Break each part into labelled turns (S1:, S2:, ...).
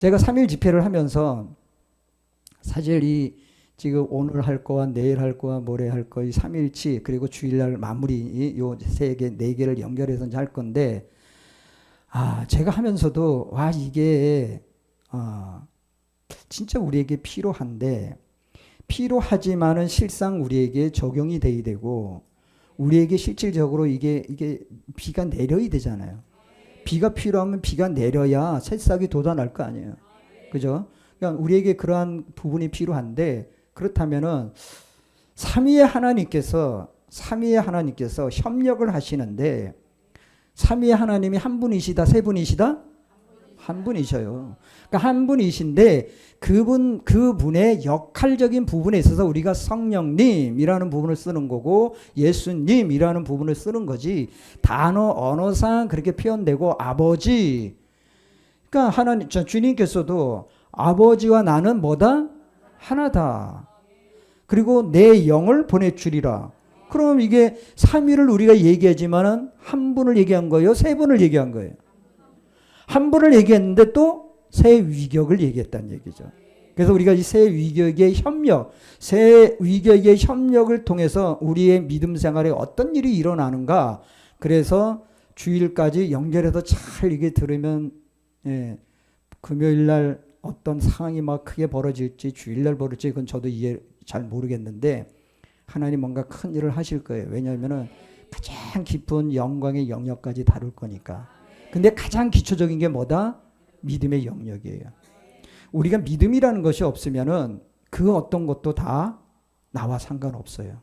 S1: 제가 3일 집회를 하면서 사실 이 지금 오늘 할 거와 내일 할 거와 모레 할 거 이 3일치 그리고 주일날 마무리 요 세 개, 네 개를 연결해서 이제 할 건데 제가 하면서도 이게 진짜 우리에게 필요한데 필요하지만은 실상 우리에게 적용이 돼야 되고 우리에게 실질적으로 이게 비가 내려야 되잖아요. 비가 필요하면 비가 내려야 새싹이 돋아날 거 아니에요. 그죠? 그러니까 우리에게 그러한 부분이 필요한데 그렇다면은 삼위의 하나님께서 협력을 하시는데 삼위의 하나님이 한 분이시다, 세 분이시다? 한 분이셔요. 그러니까 한 분이신데 그분의 역할적인 부분에 있어서 우리가 성령님이라는 부분을 쓰는 거고 예수님이라는 부분을 쓰는 거지 언어상 그렇게 표현되고 아버지 그러니까 하나님 주님께서도 아버지와 나는 뭐다? 하나다. 그리고 내 영을 보내주리라. 그럼 이게 삼위를 우리가 얘기하지만은 한 분을 얘기한 거예요? 세 분을 얘기한 거예요? 한 분을 얘기했는데 또 세 위격을 얘기했다는 얘기죠. 그래서 우리가 이 세 위격의 협력을 통해서 우리의 믿음 생활에 어떤 일이 일어나는가. 그래서 주일까지 연결해서 잘 이게 들으면 금요일 날 어떤 상황이 막 크게 벌어질지 주일날 벌어질지 그건 저도 이해 잘 모르겠는데 하나님 뭔가 큰 일을 하실 거예요. 왜냐하면은 가장 깊은 영광의 영역까지 다룰 거니까. 근데 가장 기초적인 게 뭐다? 믿음의 영역이에요. 우리가 믿음이라는 것이 없으면은 그 어떤 것도 다 나와 상관없어요.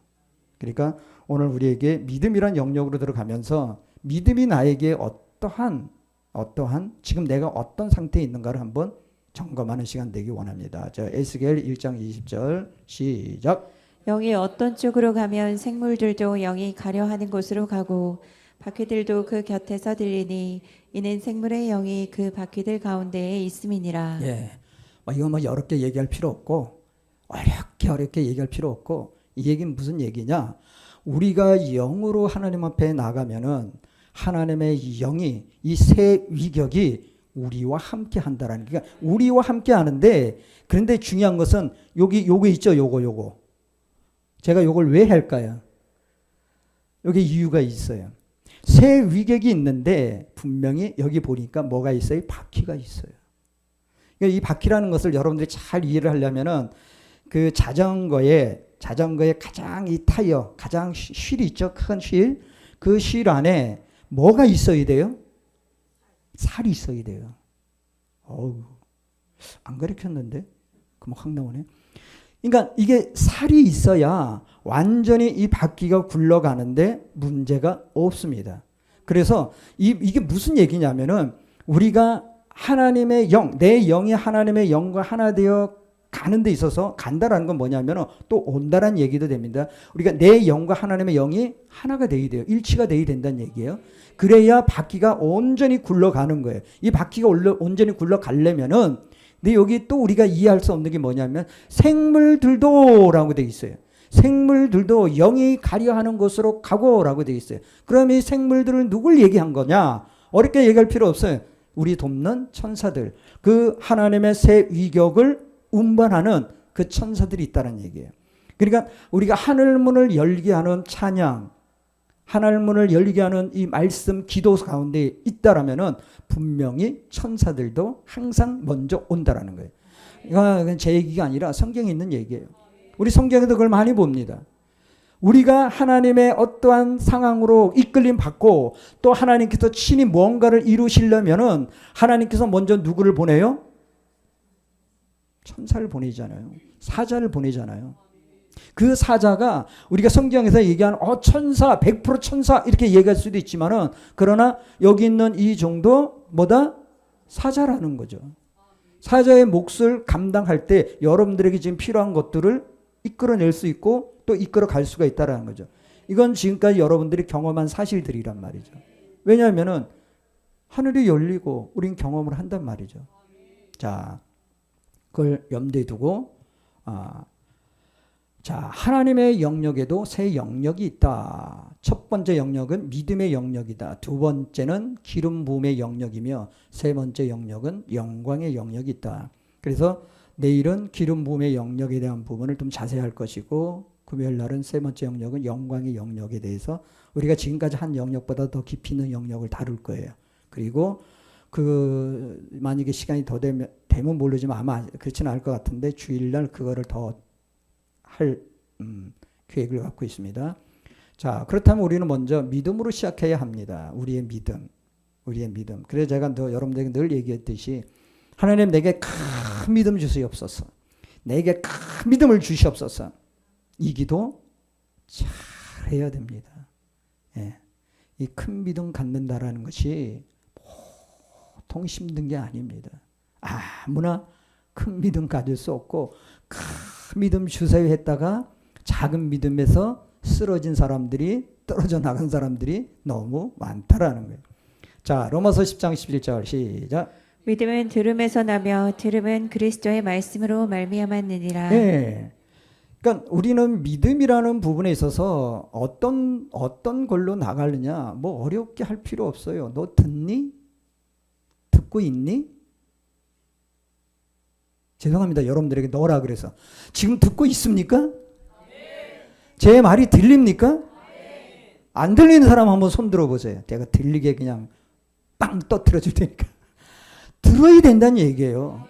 S1: 그러니까 오늘 우리에게 믿음이란 영역으로 들어가면서 믿음이 나에게 어떠한 지금 내가 어떤 상태에 있는가를 한번 점검하는 시간 되기 원합니다. 자, 에스겔 1장 20절 시작.
S2: 영이 어떤 쪽으로 가면 생물들도 영이 가려 하는 곳으로 가고 바퀴들도 그 곁에서 들리니 이는 생물의 영이 그 바퀴들 가운데에 있음이니라.
S1: 이거 어렵게 얘기할 필요 없고 어렵게 얘기할 필요 없고 이 얘기는 무슨 얘기냐? 우리가 영으로 하나님 앞에 나가면은 하나님의 영이 이 세 위격이 우리와 함께 한다라는 게 그러니까 우리와 함께 하는데 그런데 중요한 것은 요거 있죠. 요거 제가 요걸 왜 할까요? 여기 이유가 있어요. 세 위격이 있는데 분명히 여기 보니까 뭐가 있어요? 바퀴가 있어요. 그러니까 이 바퀴라는 것을 여러분들이 잘 이해를 하려면은 그 자전거의 가장 이 타이어 가장 휠이 있죠. 큰 휠. 그 휠 안에 뭐가 있어야 돼요? 살이 있어야 돼요. 안 가르쳤는데? 그럼 확 나오네. 그러니까 이게 살이 있어야 완전히 이 바퀴가 굴러가는데 문제가 없습니다. 그래서 이게 무슨 얘기냐면은 우리가 하나님의 영, 내 영이 하나님의 영과 하나 되어 가는 데 있어서 간다라는 건 뭐냐면은 또 온다라는 얘기도 됩니다. 우리가 내 영과 하나님의 영이 하나가 되어야 돼요. 일치가 되어야 된다는 얘기예요. 그래야 바퀴가 온전히 굴러가는 거예요. 이 바퀴가 온전히 굴러가려면은 근데 여기 또 우리가 이해할 수 없는 게 뭐냐면 생물들도 라고 되어 있어요. 생물들도 영이 가려하는 곳으로 가고 라고 되어 있어요. 그럼 이 생물들을 누굴 얘기한 거냐? 어렵게 얘기할 필요 없어요. 우리 돕는 천사들. 그 하나님의 새 위격을 운반하는 그 천사들이 있다는 얘기예요. 그러니까 우리가 하늘문을 열게 하는 찬양, 하늘문을 열게 하는 이 말씀 기도 가운데 있다라면은 분명히 천사들도 항상 먼저 온다라는 거예요. 이건 제 얘기가 아니라 성경에 있는 얘기예요. 우리 성경에도 그걸 많이 봅니다. 우리가 하나님의 어떠한 상황으로 이끌림 받고 또 하나님께서 친히 무언가를 이루시려면은 하나님께서 먼저 누구를 보내요? 천사를 보내잖아요. 사자를 보내잖아요. 그 사자가 우리가 성경에서 얘기하는 천사 100% 천사 이렇게 얘기할 수도 있지만은 그러나 여기 있는 이 정도 뭐다? 사자라는 거죠. 사자의 몫을 감당할 때 여러분들에게 지금 필요한 것들을 이끌어낼 수 있고 또 이끌어갈 수가 있다는 거죠. 이건 지금까지 여러분들이 경험한 사실들이란 말이죠. 왜냐하면은 하늘이 열리고 우린 경험을 한단 말이죠. 자, 그걸 염두에 두고 자, 하나님의 영역에도 세 영역이 있다. 첫 번째 영역은 믿음의 영역이다. 두 번째는 기름 부음의 영역이며 세 번째 영역은 영광의 영역이 있다. 그래서 내일은 기름 부음의 영역에 대한 부분을 좀 자세히 할 것이고 금요일 날은 세 번째 영역은 영광의 영역에 대해서 우리가 지금까지 한 영역보다 더 깊이 있는 영역을 다룰 거예요. 그리고 만약에 시간이 더 되면 모르지만 아마 그렇지는 않을 것 같은데 주일날 그거를 더 할 계획을 갖고 있습니다. 자, 그렇다면 우리는 먼저 믿음으로 시작해야 합니다. 우리의 믿음. 그래서 제가 여러분들에게 늘 얘기했듯이 하나님 내게 큰 믿음 주시옵소서. 내게 큰 믿음을 주시옵소서. 이 기도 잘 해야 됩니다. 예. 이 큰 믿음 갖는다라는 것이 보통 힘든 게 아닙니다. 아무나 큰 믿음 가질 수 없고 큰 믿음 주세요 했다가 작은 믿음에서 쓰러진 사람들이 떨어져 나간 사람들이 너무 많다라는 거예요. 자, 로마서 10장 11절 시작.
S2: 믿음은 들음에서 나며 들음은 그리스도의 말씀으로 말미암았느니라.
S1: 네. 그러니까 우리는 믿음이라는 부분에 있어서 어떤 걸로 나가느냐 뭐 어렵게 할 필요 없어요. 너 듣니? 듣고 있니? 죄송합니다. 여러분들에게 너라 그래서. 지금 듣고 있습니까? 제 말이 들립니까? 안 들리는 사람 한번 손 들어보세요. 내가 들리게 그냥 빵 터뜨려 줄 테니까. 들어야 된다는 얘기예요.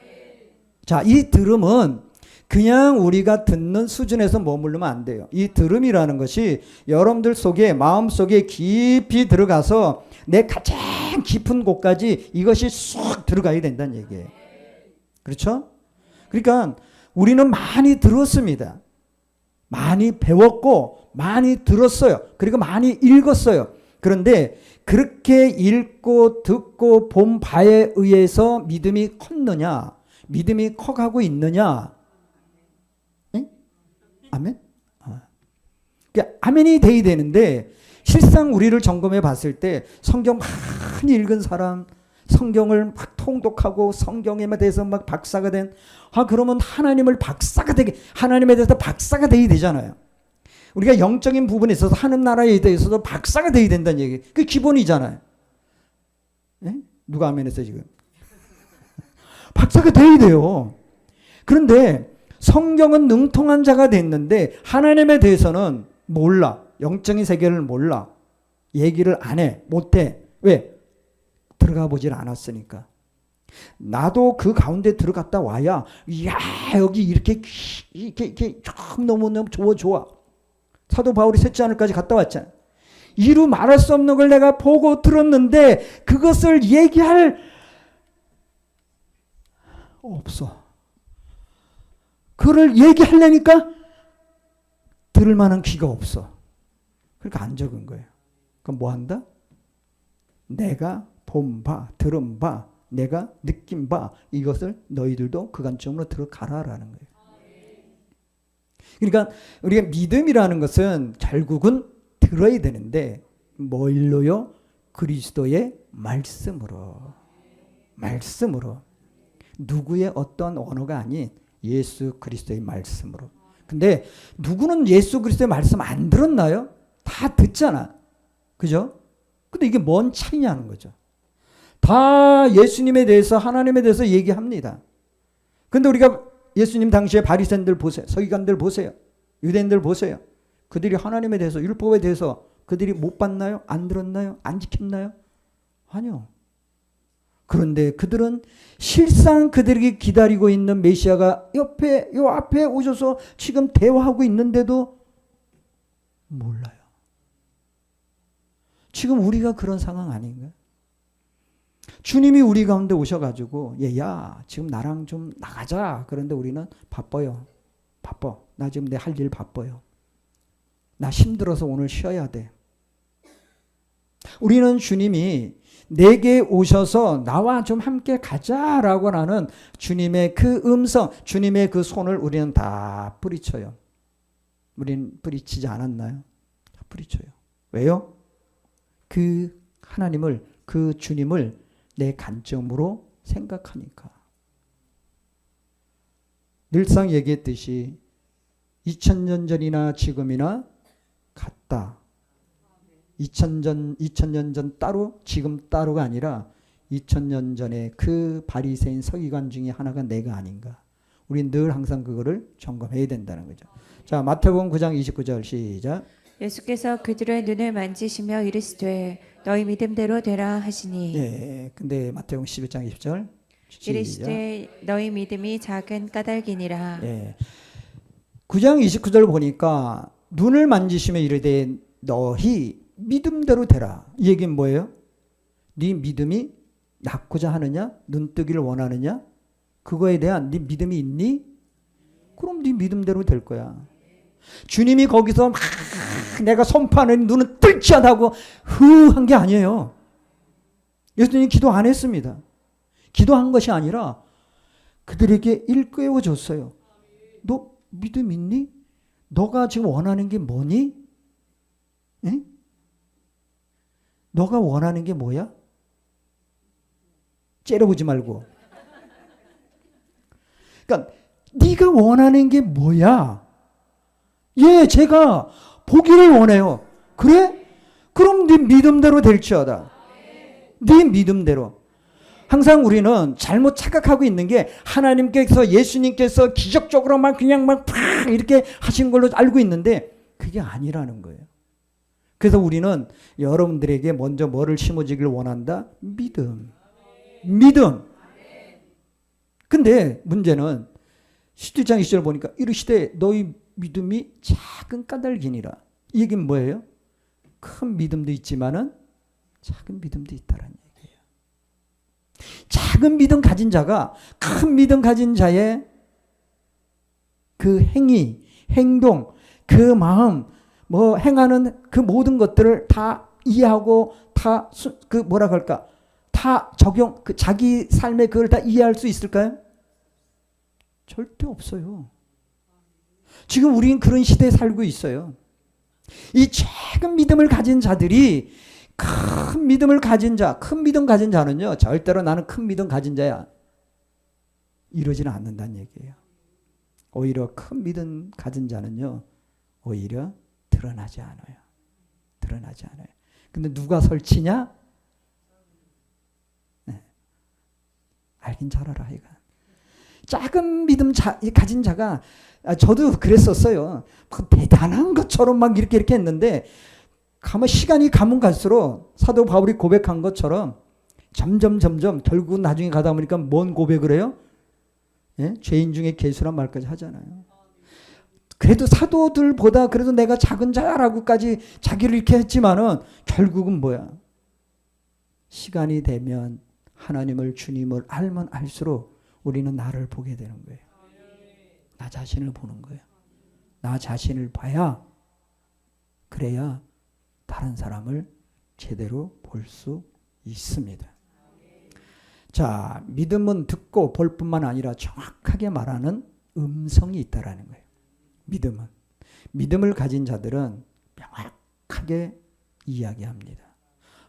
S1: 자, 이 들음은 그냥 우리가 듣는 수준에서 머무르면 안 돼요. 이 들음이라는 것이 여러분들 속에 마음속에 깊이 들어가서 내 가장 깊은 곳까지 이것이 쑥 들어가야 된다는 얘기예요. 그렇죠? 그러니까 우리는 많이 들었습니다. 많이 배웠고 많이 들었어요. 그리고 많이 읽었어요. 그런데 그렇게 읽고 듣고 본 바에 의해서 믿음이 컸느냐? 믿음이 커가고 있느냐? 응? 아멘? 그러니까 아멘이 돼야 되는데 실상 우리를 점검해 봤을 때 성경 많이 읽은 사람, 성경을 막 통독하고 성경에 대해서 막 박사가 된 그러면 하나님에 대해서 박사가 돼야 되잖아요. 우리가 영적인 부분에 있어서 하는 나라에 대해서도 박사가 돼야 된다는 얘기. 그게 기본이잖아요. 예? 누가 아멘 했어요 지금? 박사가 돼야 돼요. 그런데 성경은 능통한 자가 됐는데 하나님에 대해서는 몰라. 영적인 세계를 몰라. 얘기를 안 해. 못해. 왜? 들어가 보질 않았으니까. 나도 그 가운데 들어갔다 와야 여기 이렇게 너무너무 좋아. 사도 바울이 셋째 하늘까지 갔다 왔잖아. 이루 말할 수 없는 걸 내가 보고 들었는데 그것을 얘기할 없어. 그걸 얘기하려니까 들을 만한 귀가 없어. 그러니까 안 적은 거예요. 그럼 뭐 한다? 내가 본 바, 들은 바, 내가 느낀 바 이것을 너희들도 그 관점으로 들어가라라는 거예요. 그러니까 우리가 믿음이라는 것은 결국은 들어야 되는데 뭘로요? 그리스도의 말씀으로. 누구의 어떤 언어가 아닌 예수 그리스도의 말씀으로. 근데 누구는 예수 그리스도의 말씀 안 들었나요? 다 듣잖아. 그죠? 근데 이게 뭔 차이냐는 거죠. 다 예수님에 대해서 하나님에 대해서 얘기합니다. 근데 우리가 예수님 당시에 바리새인들 보세요. 서기관들 보세요. 유대인들 보세요. 그들이 하나님에 대해서 율법에 대해서 그들이 못 봤나요? 안 들었나요? 안 지켰나요? 아니요. 그런데 그들은 실상 그들이 기다리고 있는 메시아가 요 앞에 오셔서 지금 대화하고 있는데도 몰라요. 지금 우리가 그런 상황 아닌가요? 주님이 우리 가운데 오셔가지고 얘야 지금 나랑 좀 나가자. 그런데 우리는 바빠요. 바빠. 나 지금 내 할 일 바빠요. 나 힘들어서 오늘 쉬어야 돼. 우리는 주님이 내게 오셔서 나와 좀 함께 가자라고 하는 주님의 그 음성, 주님의 그 손을 우리는 다 뿌리쳐요. 우리는 뿌리치지 않았나요? 다 뿌리쳐요. 왜요? 그 하나님을, 그 주님을 내 관점으로 생각하니까. 늘상 얘기했듯이 2000년 전이나 지금이나 같다. 2000년 전 따로 지금 따로가 아니라 2000년 전에 그 바리새인 서기관 중에 하나가 내가 아닌가. 우린 늘 항상 그거를 점검해야 된다는 거죠. 자, 마태복음 9장 29절 시작.
S2: 예수께서 그들의 눈을 만지시며 이르시되 너희 믿음대로 되라 하시니
S1: 예, 근데 마태복음 11장 20절 시작.
S2: 이르시되 너희 믿음이 작은 까닭이니라.
S1: 예. 9장 29절 보니까 눈을 만지시며 이르되 너희 믿음대로 되라. 이 얘기는 뭐예요? 네 믿음이 낫고자 하느냐? 눈뜨기를 원하느냐? 그거에 대한 네 믿음이 있니? 그럼 네 믿음대로 될 거야. 주님이 거기서 막 내가 선포하는 눈은 뜰지 않다고 한 게 아니에요. 예수님이 기도 안 했습니다. 기도한 것이 아니라 그들에게 일깨워 줬어요. 너 믿음 있니? 너가 지금 원하는 게 뭐니? 에? 너가 원하는 게 뭐야? 째려보지 말고. 그러니까 네가 원하는 게 뭐야? 예, 제가 보기를 원해요. 그래? 그럼 네 믿음대로 될지어다. 네 믿음대로. 항상 우리는 잘못 착각하고 있는 게 하나님께서 예수님께서 기적적으로 막 그냥 막 이렇게 하신 걸로 알고 있는데 그게 아니라는 거예요. 그래서 우리는 여러분들에게 먼저 뭐를 심어주길 원한다? 믿음. 믿음. 근데 문제는 17장 20절 보니까 이르시되 너희 믿음이 작은 까닭이니라. 이 얘기는 뭐예요? 큰 믿음도 있지만은 작은 믿음도 있다라는 얘기예요. 작은 믿음 가진 자가 큰 믿음 가진 자의 그 행위, 행동, 그 마음, 뭐 행하는 그 모든 것들을 다 이해하고 다 그 뭐라 그럴까? 다 적용, 그 자기 삶에 그걸 다 이해할 수 있을까요? 절대 없어요. 지금 우리는 그런 시대에 살고 있어요. 이 작은 믿음을 가진 자들이 큰 믿음을 가진 자, 큰 믿음 가진 자는요, 절대로 나는 큰 믿음 가진 자야. 이러지는 않는다는 얘기예요. 오히려 큰 믿음 가진 자는요, 오히려 드러나지 않아요. 드러나지 않아요. 근데 누가 설치냐? 네. 알긴 잘 알아, 이거. 작은 믿음 가진 자가, 저도 그랬었어요. 대단한 것처럼 막 이렇게 했는데, 시간이 가면 갈수록 사도 바울이 고백한 것처럼 점점 결국 나중에 가다 보니까 뭔 고백을 해요? 예? 죄인 중에 괴수란 말까지 하잖아요. 그래도 사도들보다 그래도 내가 작은 자라고까지 자기를 이렇게 했지만은 결국은 뭐야? 시간이 되면 하나님을, 주님을 알면 알수록 우리는 나를 보게 되는 거예요. 나 자신을 보는 거예요. 나 자신을 봐야, 그래야 다른 사람을 제대로 볼 수 있습니다. 자, 믿음은 듣고 볼 뿐만 아니라 정확하게 말하는 음성이 있다라는 거예요. 믿음을 가진 자들은 명확하게 이야기합니다.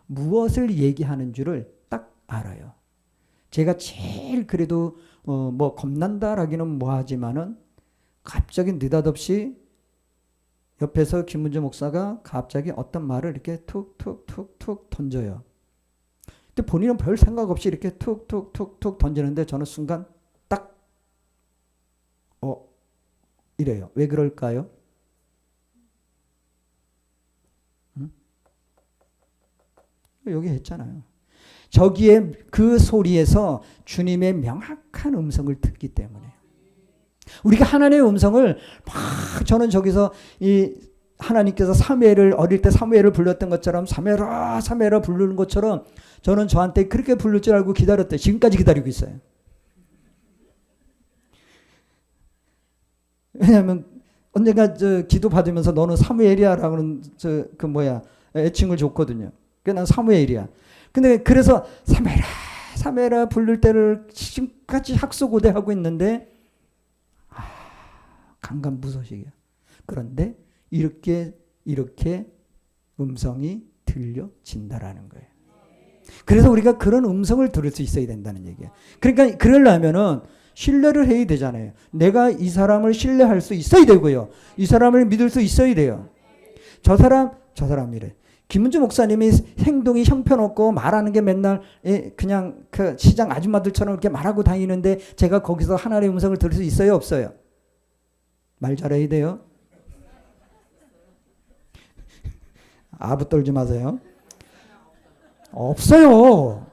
S1: 무엇을 얘기하는 줄을 딱 알아요. 제가 제일 그래도 뭐 겁난다라기는 뭐하지만은 갑자기 느닷없이 옆에서 김문주 목사가 갑자기 어떤 말을 이렇게 툭툭툭툭 던져요. 근데 본인은 별 생각 없이 이렇게 툭툭툭툭 던지는데 저는 순간 딱 이래요. 왜 그럴까요? 응? 여기 했잖아요. 저기에 그 소리에서 주님의 명확한 음성을 듣기 때문에. 우리가 하나님의 음성을 막 저는 저기서 이 하나님께서 사무엘을 어릴 때 사무엘을 불렀던 것처럼 사무엘아 부르는 것처럼 저는 저한테 그렇게 부를 줄 알고 기다렸대요. 지금까지 기다리고 있어요. 왜냐하면 언젠가 기도 받으면서 너는 사무엘이야라고는 애칭을 줬거든요. 그래서 난 사무엘이야. 근데 그래서 사무엘아 부를 때를 지금까지 학수고대하고 있는데 강간무소식이야. 그런데 이렇게 음성이 들려진다라는 거예요. 그래서 우리가 그런 음성을 들을 수 있어야 된다는 얘기예요. 그러니까 그러려면은 신뢰를 해야 되잖아요. 내가 이 사람을 신뢰할 수 있어야 되고요. 이 사람을 믿을 수 있어야 돼요. 저 사람이래. 김은주 목사님이 행동이 형편없고 말하는 게 맨날 그냥 그 시장 아줌마들처럼 이렇게 말하고 다니는데 제가 거기서 하나님의 음성을 들을 수 있어요, 없어요? 말 잘해야 돼요. 아부 떨지 마세요. 없어요.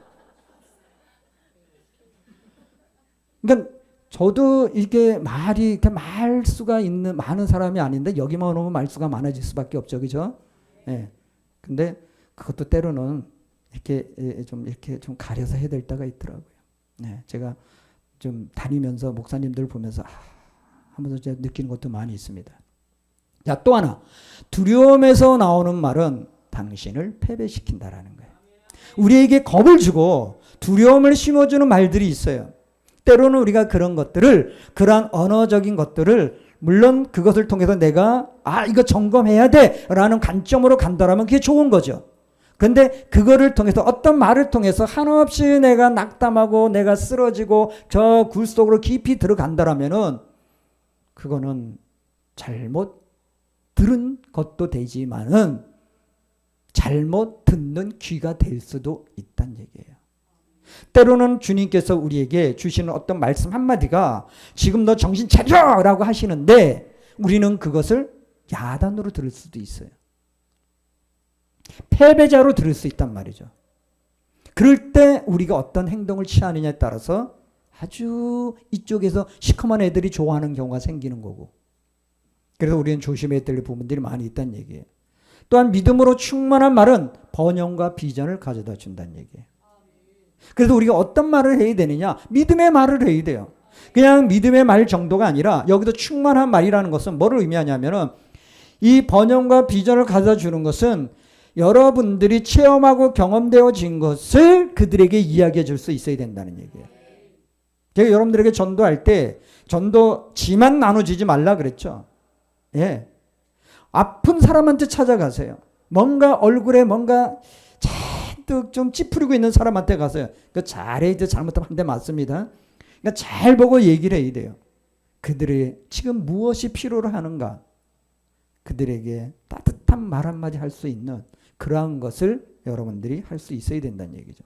S1: 그러니까 저도 이게 말이 이렇게 말수가 있는 많은 사람이 아닌데 여기만 오면 말수가 많아질 수밖에 없죠, 그죠? 예. 근데 그것도 때로는 이렇게 좀 가려서 해야 될 때가 있더라고요. 네, 제가 좀 다니면서 목사님들 보면서 하면서 제가 느끼는 것도 많이 있습니다. 자, 또 하나 두려움에서 나오는 말은 당신을 패배시킨다라는 거예요. 우리에게 겁을 주고 두려움을 심어주는 말들이 있어요. 때로는 우리가 그런 것들을 그러한 언어적인 것들을 물론 그것을 통해서 내가 이거 점검해야 돼 라는 관점으로 간다라면 그게 좋은 거죠. 근데 그거를 통해서 어떤 말을 통해서 한없이 내가 낙담하고 내가 쓰러지고 저 굴 속으로 깊이 들어간다라면은 그거는 잘못 들은 것도 되지만은 잘못 듣는 귀가 될 수도 있다는 얘기예요. 때로는 주님께서 우리에게 주시는 어떤 말씀 한마디가 지금 너 정신 차려! 라고 하시는데 우리는 그것을 야단으로 들을 수도 있어요. 패배자로 들을 수 있단 말이죠. 그럴 때 우리가 어떤 행동을 취하느냐에 따라서 아주 이쪽에서 시커먼 애들이 좋아하는 경우가 생기는 거고, 그래서 우리는 조심해야 될 부분들이 많이 있다는 얘기예요. 또한 믿음으로 충만한 말은 번영과 비전을 가져다 준다는 얘기예요. 그래서 우리가 어떤 말을 해야 되느냐? 믿음의 말을 해야 돼요. 그냥 믿음의 말 정도가 아니라 여기서 충만한 말이라는 것은 뭐를 의미하냐면은 이 번영과 비전을 가져다 주는 것은 여러분들이 체험하고 경험되어진 것을 그들에게 이야기해 줄 수 있어야 된다는 얘기예요. 제가 여러분들에게 전도할 때 전도지만 나눠주지 말라 그랬죠. 예. 아픈 사람한테 찾아가세요. 뭔가 얼굴에 뭔가 잔뜩 좀 찌푸리고 있는 사람한테 가세요. 그 잘해, 잘못하면 한 대 맞습니다. 그러니까 잘 보고 얘기를 해야 돼요. 그들이 지금 무엇이 필요로 하는가? 그들에게 따뜻한 말 한마디 할 수 있는 그러한 것을 여러분들이 할 수 있어야 된다는 얘기죠.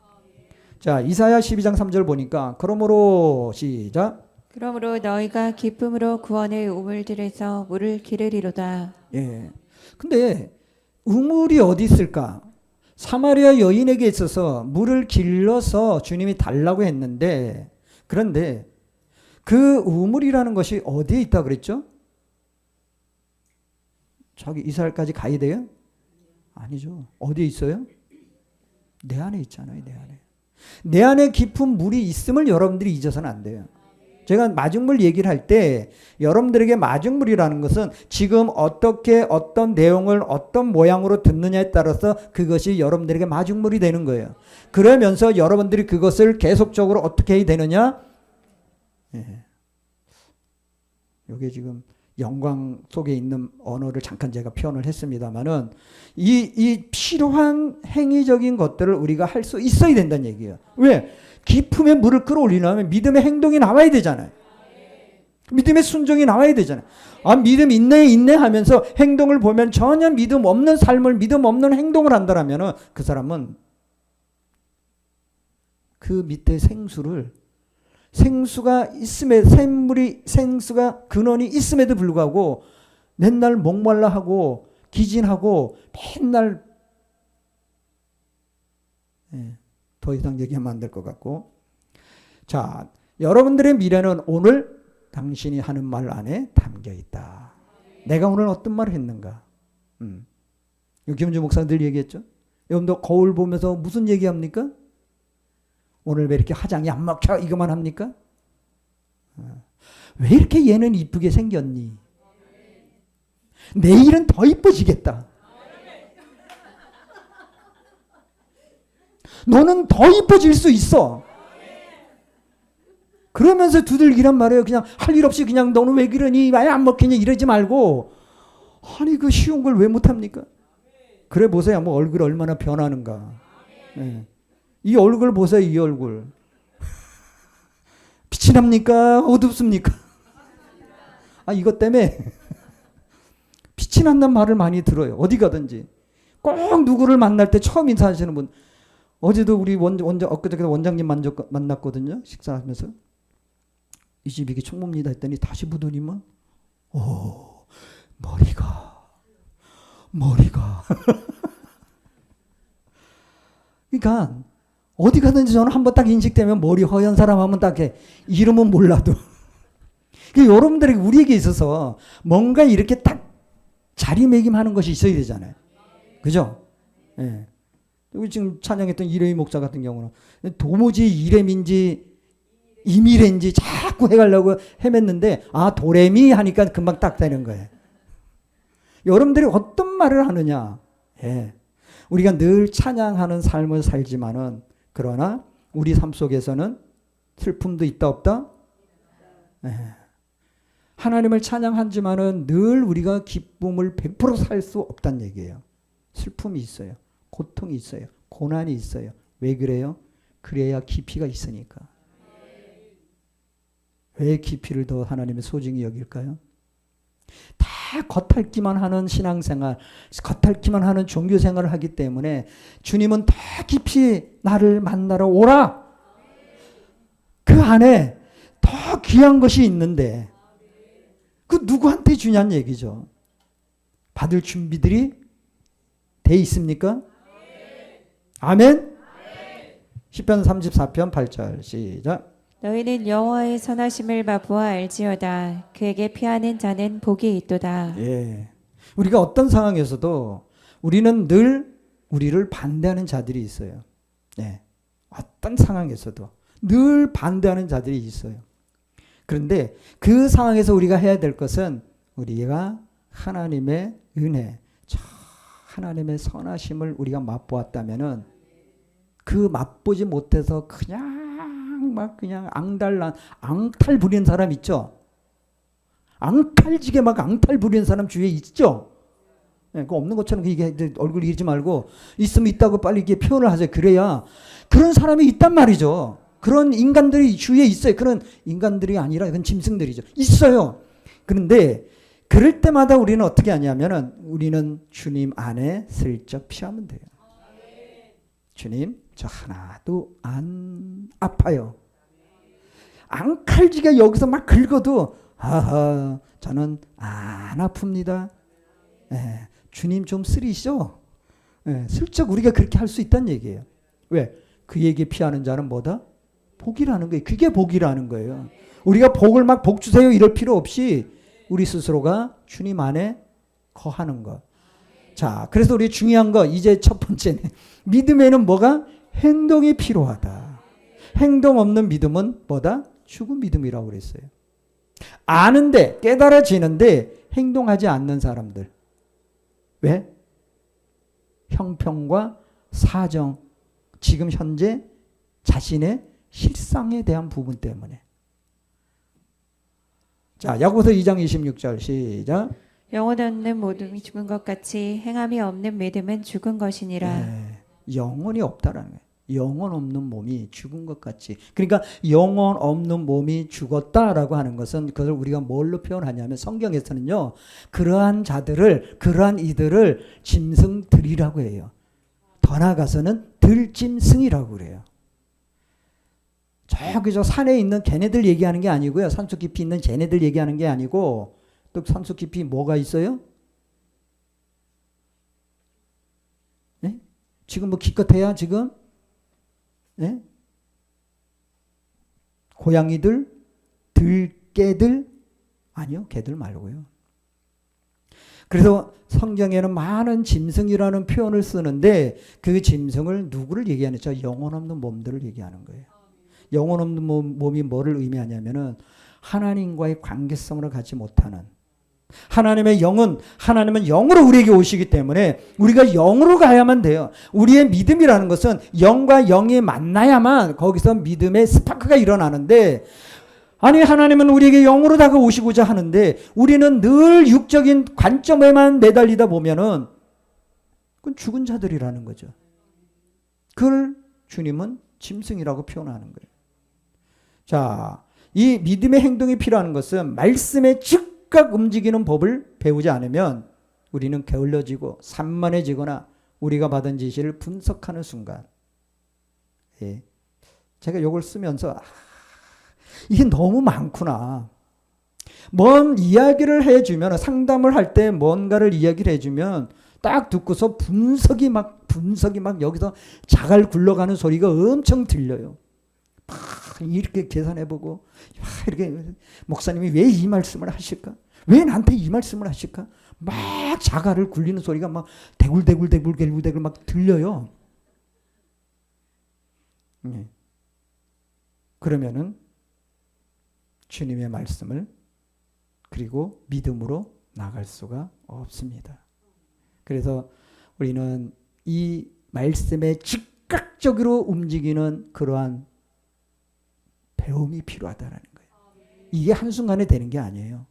S1: 자, 이사야 12장 3절 보니까 그러므로 시작.
S2: 그러므로 너희가 기쁨으로 구원의 우물들에서 물을 기르리로다.
S1: 예. 근데 우물이 어디 있을까? 사마리아 여인에게 있어서 물을 길러서 주님이 달라고 했는데, 그런데 그 우물이라는 것이 어디에 있다 그랬죠? 저기 이스라엘까지 가야 돼요? 아니죠. 어디에 있어요? 내 안에 있잖아요. 내 안에. 내 안에 깊은 물이 있음을 여러분들이 잊어서는 안 돼요. 제가 마중물 얘기를 할 때 여러분들에게 마중물이라는 것은 지금 어떻게 어떤 내용을 어떤 모양으로 듣느냐에 따라서 그것이 여러분들에게 마중물이 되는 거예요. 그러면서 여러분들이 그것을 계속적으로 어떻게 해야 되느냐? 예. 이게 지금 영광 속에 있는 언어를 잠깐 제가 표현을 했습니다만은 이 필요한 행위적인 것들을 우리가 할 수 있어야 된다는 얘기예요. 왜? 기품의 물을 끌어올리려면 믿음의 행동이 나와야 되잖아요. 믿음의 순종이 나와야 되잖아요. 믿음 있네 하면서 행동을 보면 전혀 믿음 없는 삶을 믿음 없는 행동을 한다라면은 그 사람은 그 밑에 생수가 있음에 생수가 근원이 있음에도 불구하고 맨날 목말라 하고 기진하고 맨날 더 이상 얘기하면 안 될 것 같고, 자, 여러분들의 미래는 오늘 당신이 하는 말 안에 담겨 있다. 내가 오늘 어떤 말을 했는가? 김은주 목사 늘 얘기했죠. 여러분도 거울 보면서 무슨 얘기합니까? 오늘 왜 이렇게 화장이 안 먹혀? 이거만 합니까? 왜 이렇게 얘는 이쁘게 생겼니? 내일은 더 이뻐지겠다. 너는 더 이뻐질 수 있어. 그러면서 두들기란 말이에요. 그냥 할 일 없이 그냥 너는 왜 그러니? 왜 안 먹히니? 이러지 말고, 아니 그 쉬운 걸 왜 못합니까? 그래 보세요. 뭐 얼굴 얼마나 변하는가. 이 얼굴 보세요. 이 얼굴. 빛이 빛이 납니까? 어둡습니까? 아, 이것 때문에 빛이 난다는 말을 많이 들어요. 어디 가든지. 꼭 누구를 만날 때 처음 인사하시는 분. 어제도 우리 엊그저께 원장님 만났거든요. 식사하면서. 이 집 이게 총무입니다 했더니 다시 보더니만 머리가 그러니까 어디 가든지 저는 한번 딱 인식되면 머리 허연 사람 하면 딱 이름은 몰라도 그러니까 여러분들이 우리에게 있어서 뭔가 이렇게 딱 자리매김하는 것이 있어야 되잖아요. 그죠? 예. 우리 지금 찬양했던 이레미 목사 같은 경우는 도무지 이레미인지 이미래인지 자꾸 해가려고 헤맸는데 도레미 하니까 금방 딱 되는 거예요. 여러분들이 어떤 말을 하느냐. 예. 우리가 늘 찬양하는 삶을 살지만은 그러나 우리 삶 속에서는 슬픔도 있다 없다? 예. 하나님을 찬양하지만은 늘 우리가 기쁨을 100% 살 수 없다는 얘기예요. 슬픔이 있어요. 고통이 있어요. 고난이 있어요. 왜 그래요? 그래야 깊이가 있으니까. 왜 깊이를 더 하나님의 소중히 여길까요? 다 겉핥기만 하는 신앙생활, 겉핥기만 하는 종교생활을 하기 때문에 주님은 더 깊이 나를 만나러 오라. 그 안에 더 귀한 것이 있는데 그 누구한테 주냐는 얘기죠. 받을 준비들이 돼 있습니까? 아멘? 시편 34편 8절 시작.
S2: 너희는 여호와의 선하심을 맛보아 알지어다. 그에게 피하는 자는 복이 있도다.
S1: 예. 우리가 어떤 상황에서도 우리는 늘 우리를 반대하는 자들이 있어요. 예. 어떤 상황에서도 늘 반대하는 자들이 있어요. 그런데 그 상황에서 우리가 해야 될 것은 우리가 하나님의 은혜, 하나님의 선하심을 우리가 맛보았다면은 그 맛보지 못해서 그냥 앙탈 부리는 사람 있죠? 앙탈지게 앙탈 부리는 사람 주위에 있죠? 네, 그거 없는 것처럼 이게 얼굴 잃지 말고 있으면 있다고 빨리 이렇게 표현을 하세요. 그래야 그런 사람이 있단 말이죠. 그런 인간들이 주위에 있어요. 그런 인간들이 아니라 그건 짐승들이죠. 있어요. 그런데 그럴 때마다 우리는 어떻게 하냐면은 우리는 주님 안에 슬쩍 피하면 돼요. 주님, 저 하나도 안 아파요. 앙칼지게 여기서 막 긁어도 저는 안 아픕니다. 예, 주님 좀 쓰리시죠? 예, 슬쩍 우리가 그렇게 할 수 있다는 얘기예요. 왜? 그에게 피하는 자는 뭐다? 복이라는 거예요. 그게 복이라는 거예요. 우리가 복을 막 복 주세요 이럴 필요 없이 우리 스스로가 주님 안에 거하는 것. 자, 그래서 우리 중요한 거 이제 첫 번째는 믿음에는 뭐가? 행동이 필요하다. 행동 없는 믿음은 뭐다? 죽은 믿음이라고 그랬어요. 아는데 깨달아지는데 행동하지 않는 사람들. 왜? 형편과 사정, 지금 현재 자신의 실상에 대한 부분 때문에. 자, 야고보서 2장 26절 시작.
S2: 영혼 없는 믿음이 죽은 것 같이 행함이 없는 믿음은 죽은 것이니라.
S1: 네, 영혼이 없다라는 거예요. 영혼 없는 몸이 죽은 것 같이. 그러니까 영혼 없는 몸이 죽었다라고 하는 것은 그것을 우리가 뭘로 표현하냐면 성경에서는요. 그러한 자들을 그러한 이들을 짐승들이라고 해요. 더 나아가서는 들짐승이라고 그래요. 저기 저 산에 있는 걔네들 얘기하는 게 아니고요. 산속 깊이 있는 쟤네들 얘기하는 게 아니고 또 산속 깊이 뭐가 있어요? 네? 지금 뭐 기껏해야 지금 네? 고양이들, 들개들 아니요. 개들 말고요. 그래서 성경에는 많은 짐승이라는 표현을 쓰는데 그 짐승을 누구를 얘기하는지 영혼 없는 몸들을 얘기하는 거예요. 영혼 없는 몸이 뭐를 의미하냐면은 하나님과의 관계성을 갖지 못하는 하나님은 영으로 우리에게 오시기 때문에 우리가 영으로 가야만 돼요. 우리의 믿음이라는 것은 영과 영이 만나야만 거기서 믿음의 스파크가 일어나는데 아니 하나님은 우리에게 영으로 다가오시고자 하는데 우리는 늘 육적인 관점에만 매달리다 보면은 그건 죽은 자들이라는 거죠. 그걸 주님은 짐승이라고 표현하는 거예요. 자, 이 믿음의 행동이 필요한 것은 말씀에 즉각 움직이는 법을 배우지 않으면 우리는 게을러지고 산만해지거나 우리가 받은 지시를 분석하는 순간, 예. 제가 이걸 쓰면서 이게 너무 많구나. 뭔 이야기를 해주면, 상담을 할 때 뭔가를 이야기를 해주면 딱 듣고서 분석이 막 여기서 자갈 굴러가는 소리가 엄청 들려요. 막 이렇게 계산해보고, 이렇게 목사님이 왜 이 말씀을 하실까? 왜 나한테 이 말씀을 하실까? 막 자갈을 굴리는 소리가 막 대굴대굴 막 들려요. 네. 그러면은 주님의 말씀을 그리고 믿음으로 나갈 수가 없습니다. 그래서 우리는 이 말씀에 즉각적으로 움직이는 그러한 배움이 필요하다는 거예요. 이게 한순간에 되는 게 아니에요.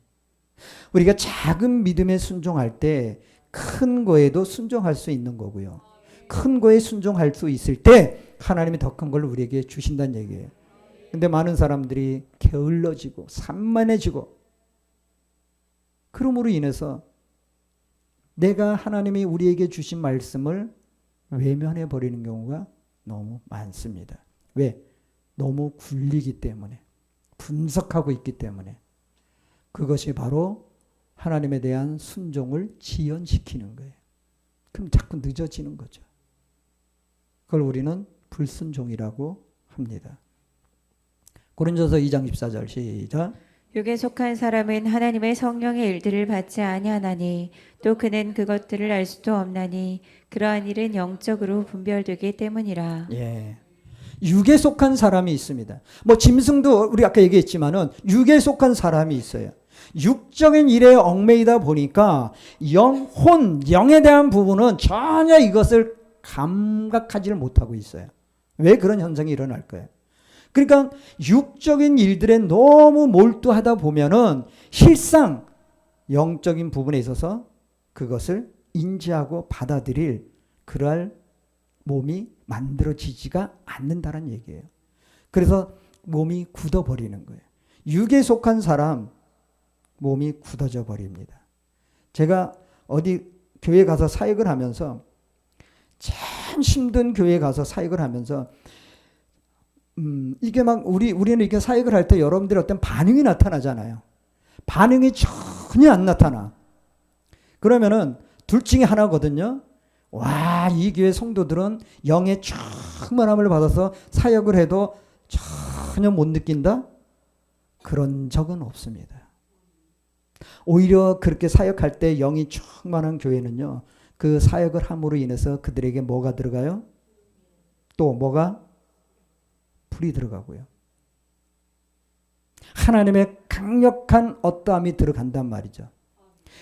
S1: 우리가 작은 믿음에 순종할 때 큰 거에도 순종할 수 있는 거고요. 큰 거에 순종할 수 있을 때 하나님이 더 큰 걸 우리에게 주신다는 얘기예요. 근데 많은 사람들이 게을러지고 산만해지고 그러므로 인해서 내가 하나님이 우리에게 주신 말씀을 외면해 버리는 경우가 너무 많습니다. 왜? 너무 굴리기 때문에, 분석하고 있기 때문에. 그것이 바로 하나님에 대한 순종을 지연시키는 거예요. 그럼 자꾸 늦어지는 거죠. 그걸 우리는 불순종이라고 합니다. 고린도서 2장 14절 시작.
S2: 육에 속한 사람은 하나님의 성령의 일들을 받지 아니하나니 또 그는 그것들을 알 수도 없나니 그러한 일은 영적으로 분별되기 때문이라.
S1: 예. 육에 속한 사람이 있습니다. 뭐 짐승도 우리 아까 얘기했지만은 육에 속한 사람이 있어요. 육적인 일에 얽매이다 보니까 영에 대한 부분은 전혀 이것을 감각하지를 못하고 있어요. 왜 그런 현상이 일어날 거예요? 그러니까 육적인 일들에 너무 몰두하다 보면은 실상 영적인 부분에 있어서 그것을 인지하고 받아들일 그럴 몸이 만들어지지가 않는다는 얘기예요. 그래서 몸이 굳어버리는 거예요. 육에 속한 사람 몸이 굳어져 버립니다. 제가 어디 교회 가서 사역을 하면서 참 힘든 교회에 가서 사역을 하면서 이게 막 우리는 이렇게 사역을 할 때 여러분들의 어떤 반응이 나타나잖아요. 반응이 전혀 안 나타나. 그러면은 둘 중에 하나거든요. 와, 이 교회 성도들은 영의 충만함을 받아서 사역을 해도 전혀 못 느낀다? 그런 적은 없습니다. 오히려 그렇게 사역할 때 영이 충만한 교회는요, 그 사역을 함으로 인해서 그들에게 뭐가 들어가요? 또 뭐가? 불이 들어가고요. 하나님의 강력한 어떠함이 들어간단 말이죠.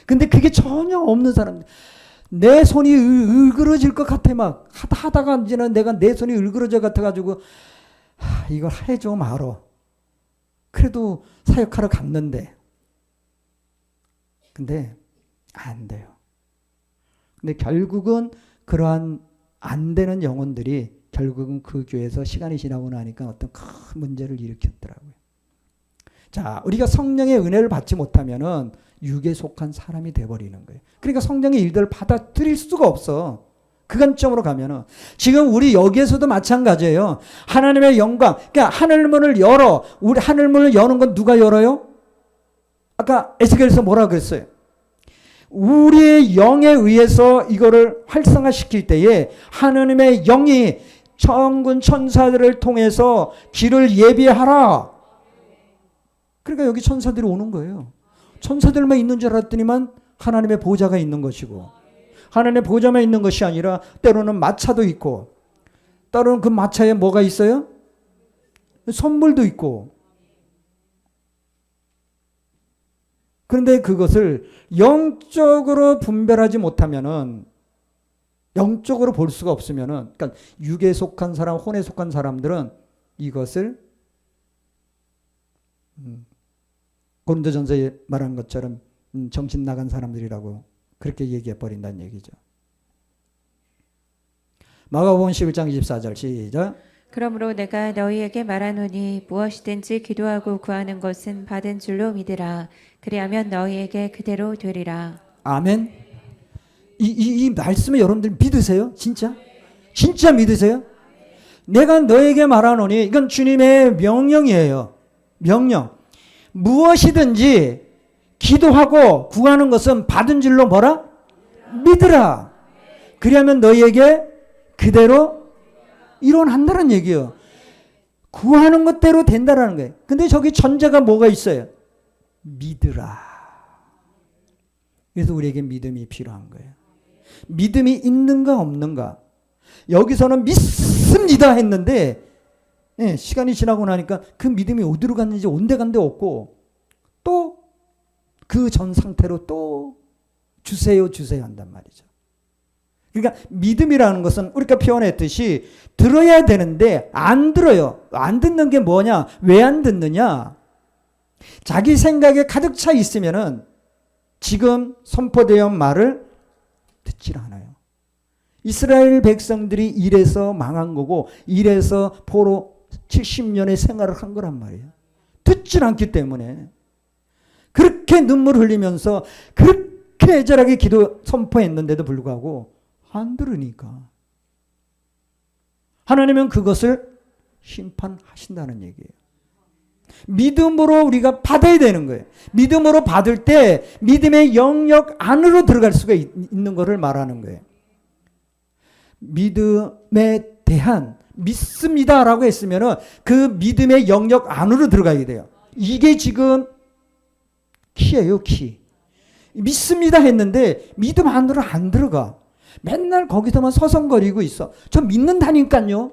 S1: 근데 그게 전혀 없는 사람, 내 손이 을그러질 것 같아. 막 하다가 이제는 내가 내 손이 을그러져 같아가지고 이걸 해줘 말어. 그래도 사역하러 갔는데 근데 안 돼요. 근데 결국은 그러한 안 되는 영혼들이 결국은 그 교회에서 시간이 지나고 나니까 어떤 큰 문제를 일으켰더라고요. 자, 우리가 성령의 은혜를 받지 못하면은 육에 속한 사람이 돼버리는 거예요. 그러니까 성령의 일들을 받아들일 수가 없어. 그 관점으로 가면은 지금 우리 여기에서도 마찬가지예요. 하나님의 영광, 그러니까 하늘문을 열어. 우리 하늘문을 여는 건 누가 열어요? 아까 에스겔에서 뭐라 그랬어요? 우리의 영에 의해서 이거를 활성화시킬 때에 하나님의 영이 천군 천사들을 통해서 길을 예비하라. 그러니까 여기 천사들이 오는 거예요. 천사들만 있는 줄 알았더니만 하나님의 보좌가 있는 것이고, 하나님의 보좌만 있는 것이 아니라 때로는 마차도 있고, 때로는 그 마차에 뭐가 있어요? 선물도 있고. 그런데 그것을 영적으로 분별하지 못하면은, 영적으로 볼 수가 없으면은, 그러니까 육에 속한 사람, 혼에 속한 사람들은 이것을 고린도전서에 말한 것처럼 정신 나간 사람들이라고 그렇게 얘기해 버린다는 얘기죠. 마가복음 11장 24절 시작.
S2: 그러므로 내가 너희에게 말하노니 무엇이든지 기도하고 구하는 것은 받은 줄로 믿으라. 그리하면 너희에게 그대로 되리라.
S1: 아멘. 이 말씀을 여러분들 믿으세요? 진짜? 진짜 믿으세요? 내가 너에게 말하노니 이건 주님의 명령이에요. 명령. 무엇이든지 기도하고 구하는 것은 받은 줄로 뭐라? 믿으라. 그리하면 너희에게 그대로 일어난다는 얘기예요. 구하는 것대로 된다라는 거예요. 근데 저기 전제가 뭐가 있어요? 믿으라. 그래서 우리에게 믿음이 필요한 거예요. 믿음이 있는가 없는가. 여기서는 믿습니다 했는데 시간이 지나고 나니까 그 믿음이 어디로 갔는지 온데간데 없고 또 그 전 상태로 또 주세요 한단 말이죠. 그러니까 믿음이라는 것은 우리가 표현했듯이 들어야 되는데 안 들어요. 안 듣는 게 뭐냐? 왜 안 듣느냐? 자기 생각에 가득 차 있으면은 지금 선포되어 말을 듣질 않아요. 이스라엘 백성들이 이래서 망한 거고 이래서 포로 70년의 생활을 한 거란 말이에요. 듣질 않기 때문에 그렇게 눈물 흘리면서 그렇게 애절하게 기도 선포했는데도 불구하고 안 들으니까 하나님은 그것을 심판하신다는 얘기예요. 믿음으로 우리가 받아야 되는 거예요. 믿음으로 받을 때 믿음의 영역 안으로 들어갈 수가 있는 것을 말하는 거예요. 믿음에 대한 믿습니다라고 했으면은 그 믿음의 영역 안으로 들어가야 돼요. 이게 지금 키예요, 키. 믿습니다 했는데 믿음 안으로 안 들어가. 맨날 거기서만 서성거리고 있어. 저 믿는다니까요.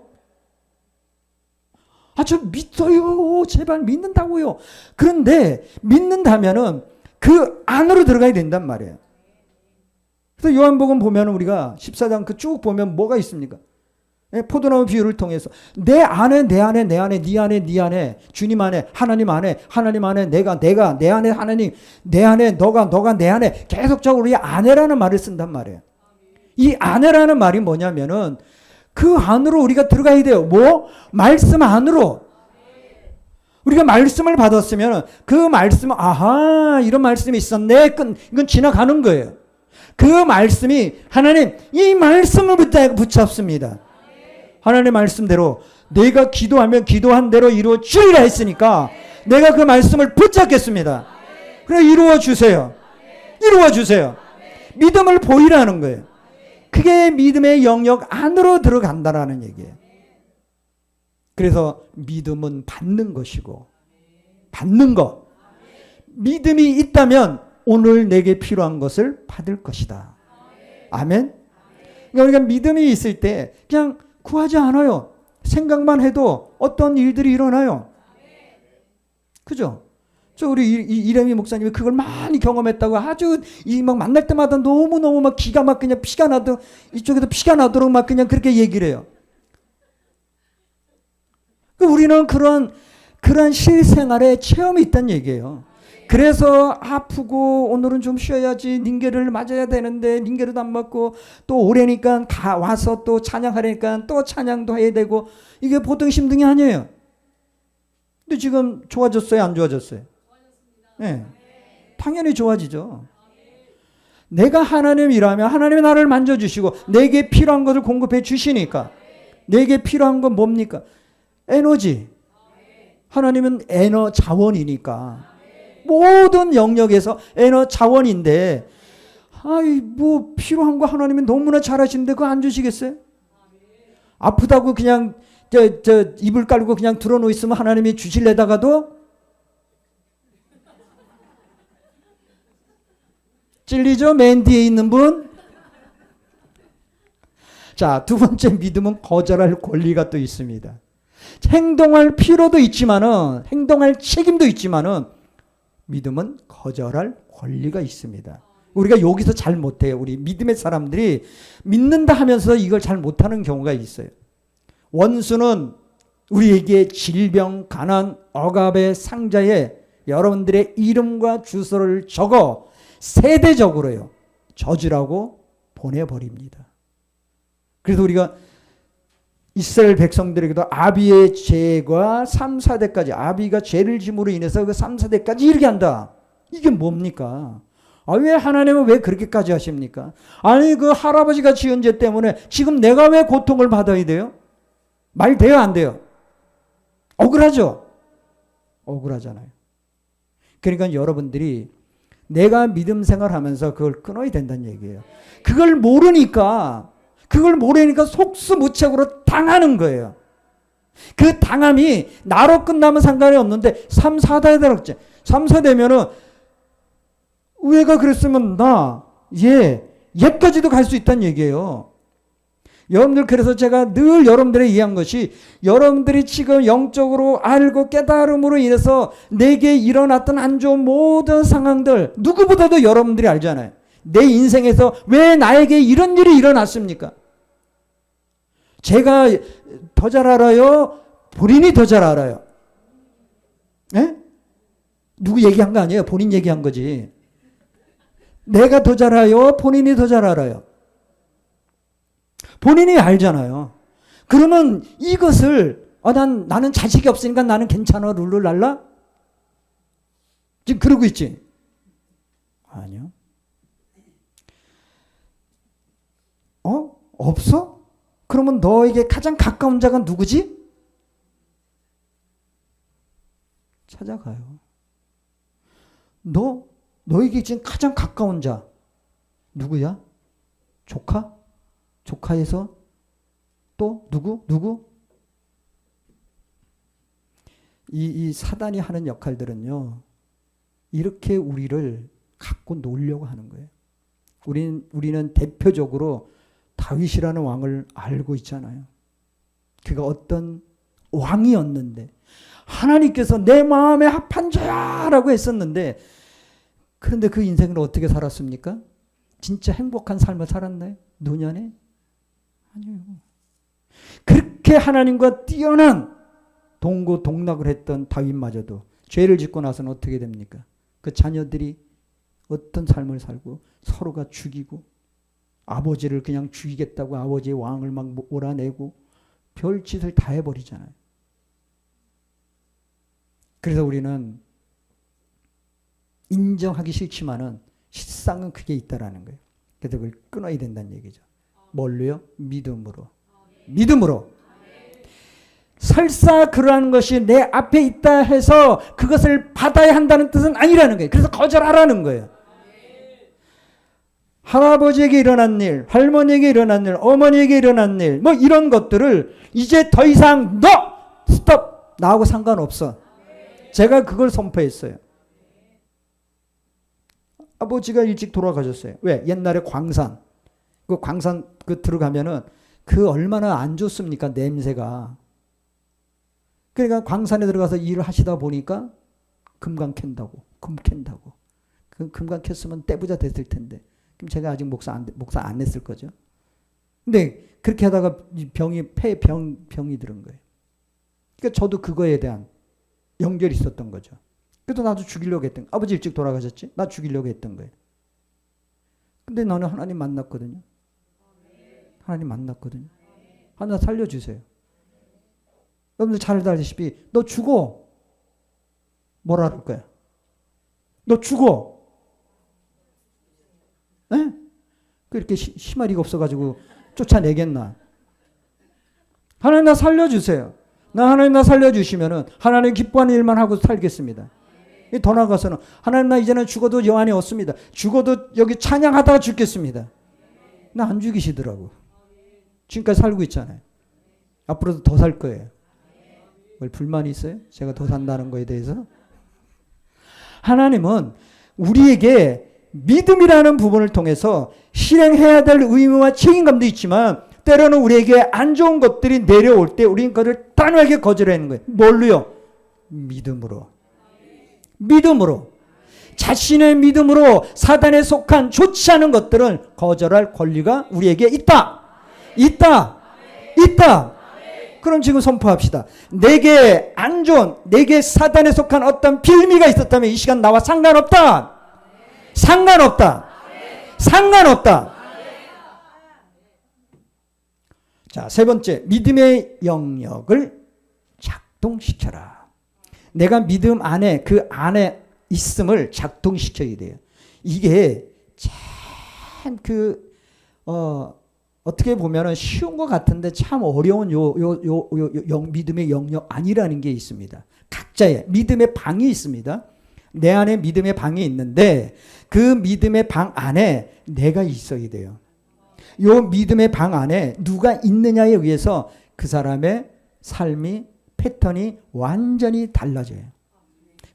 S1: 저 믿어요. 제발 믿는다고요. 그런데 믿는다면은 그 안으로 들어가야 된단 말이에요. 그래서 요한복음 보면 우리가 14장 그 쭉 보면 뭐가 있습니까? 포도나무 비유를 통해서 내 안에 네 안에 주님 안에 하나님 안에 내가 내 안에 하나님 내 안에 너가 내 안에 계속적으로 이 안에라는 말을 쓴단 말이에요. 이 안에라는 말이 뭐냐면은 그 안으로 우리가 들어가야 돼요. 뭐? 말씀 안으로. 우리가 말씀을 받았으면 그 말씀은 아하 이런 말씀이 있었네. 이건 지나가는 거예요. 그 말씀이 하나님 이 말씀을 붙잡습니다. 하나님의 말씀대로 내가 기도하면 기도한 대로 이루어지리라 했으니까 내가 그 말씀을 붙잡겠습니다. 그래 이루어 주세요. 이루어 주세요. 믿음을 보이라는 거예요. 그게 믿음의 영역 안으로 들어간다라는 얘기예요. 그래서 믿음은 받는 것이고 받는 것. 믿음이 있다면 오늘 내게 필요한 것을 받을 것이다. 아멘. 그러니까 우리가 믿음이 있을 때 그냥 구하지 않아요. 생각만 해도 어떤 일들이 일어나요. 그죠? 우리 이래미 목사님이 그걸 많이 경험했다고 아주 막 만날 때마다 너무너무 막 기가 막 그냥 피가 나도 이쪽에도 피가 나도록 막 그냥 그렇게 얘기를 해요. 우리는 그런 실생활에 체험이 있다는 얘기예요. 그래서 아프고 오늘은 좀 쉬어야지 닌게를 맞아야 되는데 닌게르도 안 맞고 또 오래니까 와서 또 찬양하려니까 또 찬양도 해야 되고 이게 보통 힘든 게 아니에요. 근데 지금 좋아졌어요? 안 좋아졌어요? 네. 당연히 좋아지죠. 내가 하나님이라면 하나님이 나를 만져주시고 내게 필요한 것을 공급해 주시니까 내게 필요한 건 뭡니까? 에너지. 하나님은 에너 자원이니까 모든 영역에서 에너 자원인데 뭐 필요한 거 하나님이 너무나 잘하시는데 그거 안 주시겠어요? 아프다고 그냥 이불 깔고 그냥 들어놓 있으면 하나님이 주실래다가도 찔리죠? 맨 뒤에 있는 분. 자, 두 번째 믿음은 거절할 권리가 또 있습니다. 행동할 필요도 있지만은 행동할 책임도 있지만은 믿음은 거절할 권리가 있습니다. 우리가 여기서 잘 못해요. 우리 믿음의 사람들이 믿는다 하면서 이걸 잘 못하는 경우가 있어요. 원수는 우리에게 질병, 가난, 억압의 상자에 여러분들의 이름과 주소를 적어 세대적으로요. 저주라고 보내버립니다. 그래서 우리가 이스라엘 백성들에게도 아비의 죄가 3, 4대까지 아비가 죄를 짐으로 인해서 그 3, 4대까지 이르게 한다. 이게 뭡니까? 왜 하나님은 왜 그렇게까지 하십니까? 아니 그 할아버지가 지은 죄 때문에 지금 내가 왜 고통을 받아야 돼요? 말 돼요 안 돼요? 억울하죠? 억울하잖아요. 그러니까 여러분들이 내가 믿음 생활하면서 그걸 끊어야 된다는 얘기예요. 그걸 모르니까 속수무책으로 당하는 거예요. 그 당함이 나로 끝나면 상관이 없는데 3, 4대에 들었지. 3, 4대면은 얘가 그랬으면 얘까지도 갈 수 있다는 얘기예요. 여러분들 그래서 제가 늘 여러분들에게 얘기한 것이 여러분들이 지금 영적으로 알고 깨달음으로 인해서 내게 일어났던 안 좋은 모든 상황들 누구보다도 여러분들이 알잖아요. 내 인생에서 왜 나에게 이런 일이 일어났습니까? 제가 더 잘 알아요? 본인이 더 잘 알아요? 네? 누구 얘기한 거 아니에요? 본인 얘기한 거지. 내가 더 잘 알아요? 본인이 더 잘 알아요? 본인이 알잖아요. 그러면 이것을 나는 자식이 없으니까 나는 괜찮아 룰루랄라? 지금 그러고 있지? 아니요. 없어? 그러면 너에게 가장 가까운 자가 누구지? 찾아가요. 너에게 지금 가장 가까운 자 누구야? 조카? 조카에서 또 누구? 이 사단이 하는 역할들은요. 이렇게 우리를 갖고 놀려고 하는 거예요. 우리는 대표적으로 다윗이라는 왕을 알고 있잖아요. 그가 어떤 왕이었는데 하나님께서 내 마음에 합한 자야라고 했었는데 그런데 그 인생을 어떻게 살았습니까? 진짜 행복한 삶을 살았나요? 노년에? 아니요. 그렇게 하나님과 뛰어난 동고동락을 했던 다윗마저도 죄를 짓고 나서는 어떻게 됩니까? 그 자녀들이 어떤 삶을 살고 서로가 죽이고 아버지를 그냥 죽이겠다고 아버지의 왕을 막 몰아내고 별짓을 다 해버리잖아요. 그래서 우리는 인정하기 싫지만은 실상은 그게 있다라는 거예요. 그래서 그걸 끊어야 된다는 얘기죠. 뭘로요? 믿음으로. 믿음으로. 설사 그러한 것이 내 앞에 있다 해서 그것을 받아야 한다는 뜻은 아니라는 거예요. 그래서 거절하라는 거예요. 할아버지에게 일어난 일, 할머니에게 일어난 일, 어머니에게 일어난 일, 뭐 이런 것들을 이제 더 이상 스톱! 나하고 상관없어. 제가 그걸 선포했어요. 아버지가 일찍 돌아가셨어요. 왜? 옛날에 광산 들어가면은 그 얼마나 안 좋습니까? 냄새가. 그러니까 광산에 들어가서 일을 하시다 보니까 금강 캔다고. 그 금강 캤으면 떼부자 됐을 텐데. 그럼 제가 아직 목사 안 냈을 거죠. 근데 그렇게 하다가 병이 들은 거예요. 그러니까 저도 그거에 대한 연결이 있었던 거죠. 그래도 나도 죽이려고 했던 거예요. 아버지 일찍 돌아가셨지? 나 죽이려고 했던 거예요. 근데 나는 하나님 만났거든요. 하나 살려주세요. 여러분들 잘 알다시피 너 죽어. 뭐라 그럴 거야? 너 죽어. 에? 그렇게 희마리가 없어가지고 쫓아내겠나? 하나님 나 살려주세요. 하나님 나 살려주시면은 하나님 기뻐하는 일만 하고 살겠습니다. 더 나아가서는 하나님 나 이제는 죽어도 영안이 없습니다. 죽어도 여기 찬양하다가 죽겠습니다. 나 안 죽이시더라고. 지금까지 살고 있잖아요. 앞으로도 더 살 거예요. 뭘 불만이 있어요? 제가 더 산다는 거에 대해서? 하나님은 우리에게 믿음이라는 부분을 통해서 실행해야 될 의무와 책임감도 있지만 때로는 우리에게 안 좋은 것들이 내려올 때 우리는 그것을 단호하게 거절하는 거예요. 뭘로요? 믿음으로. 자신의 믿음으로 사단에 속한 좋지 않은 것들은 거절할 권리가 우리에게 있다. 그럼 지금 선포합시다. 내게 안 좋은, 내게 사단에 속한 어떤 빌미가 있었다면 이 시간 나와 상관없다. 자, 세 번째, 믿음의 영역을 작동시켜라. 내가 믿음 안에 그 안에 있음을 작동시켜야 돼요. 이게 참 어떻게 보면은 쉬운 것 같은데 참 어려운 믿음의 영역 아니라는 게 있습니다. 각자의 믿음의 방이 있습니다. 내 안에 믿음의 방이 있는데 그 믿음의 방 안에 내가 있어야 돼요. 요 믿음의 방 안에 누가 있느냐에 의해서 그 사람의 삶이 패턴이 완전히 달라져요.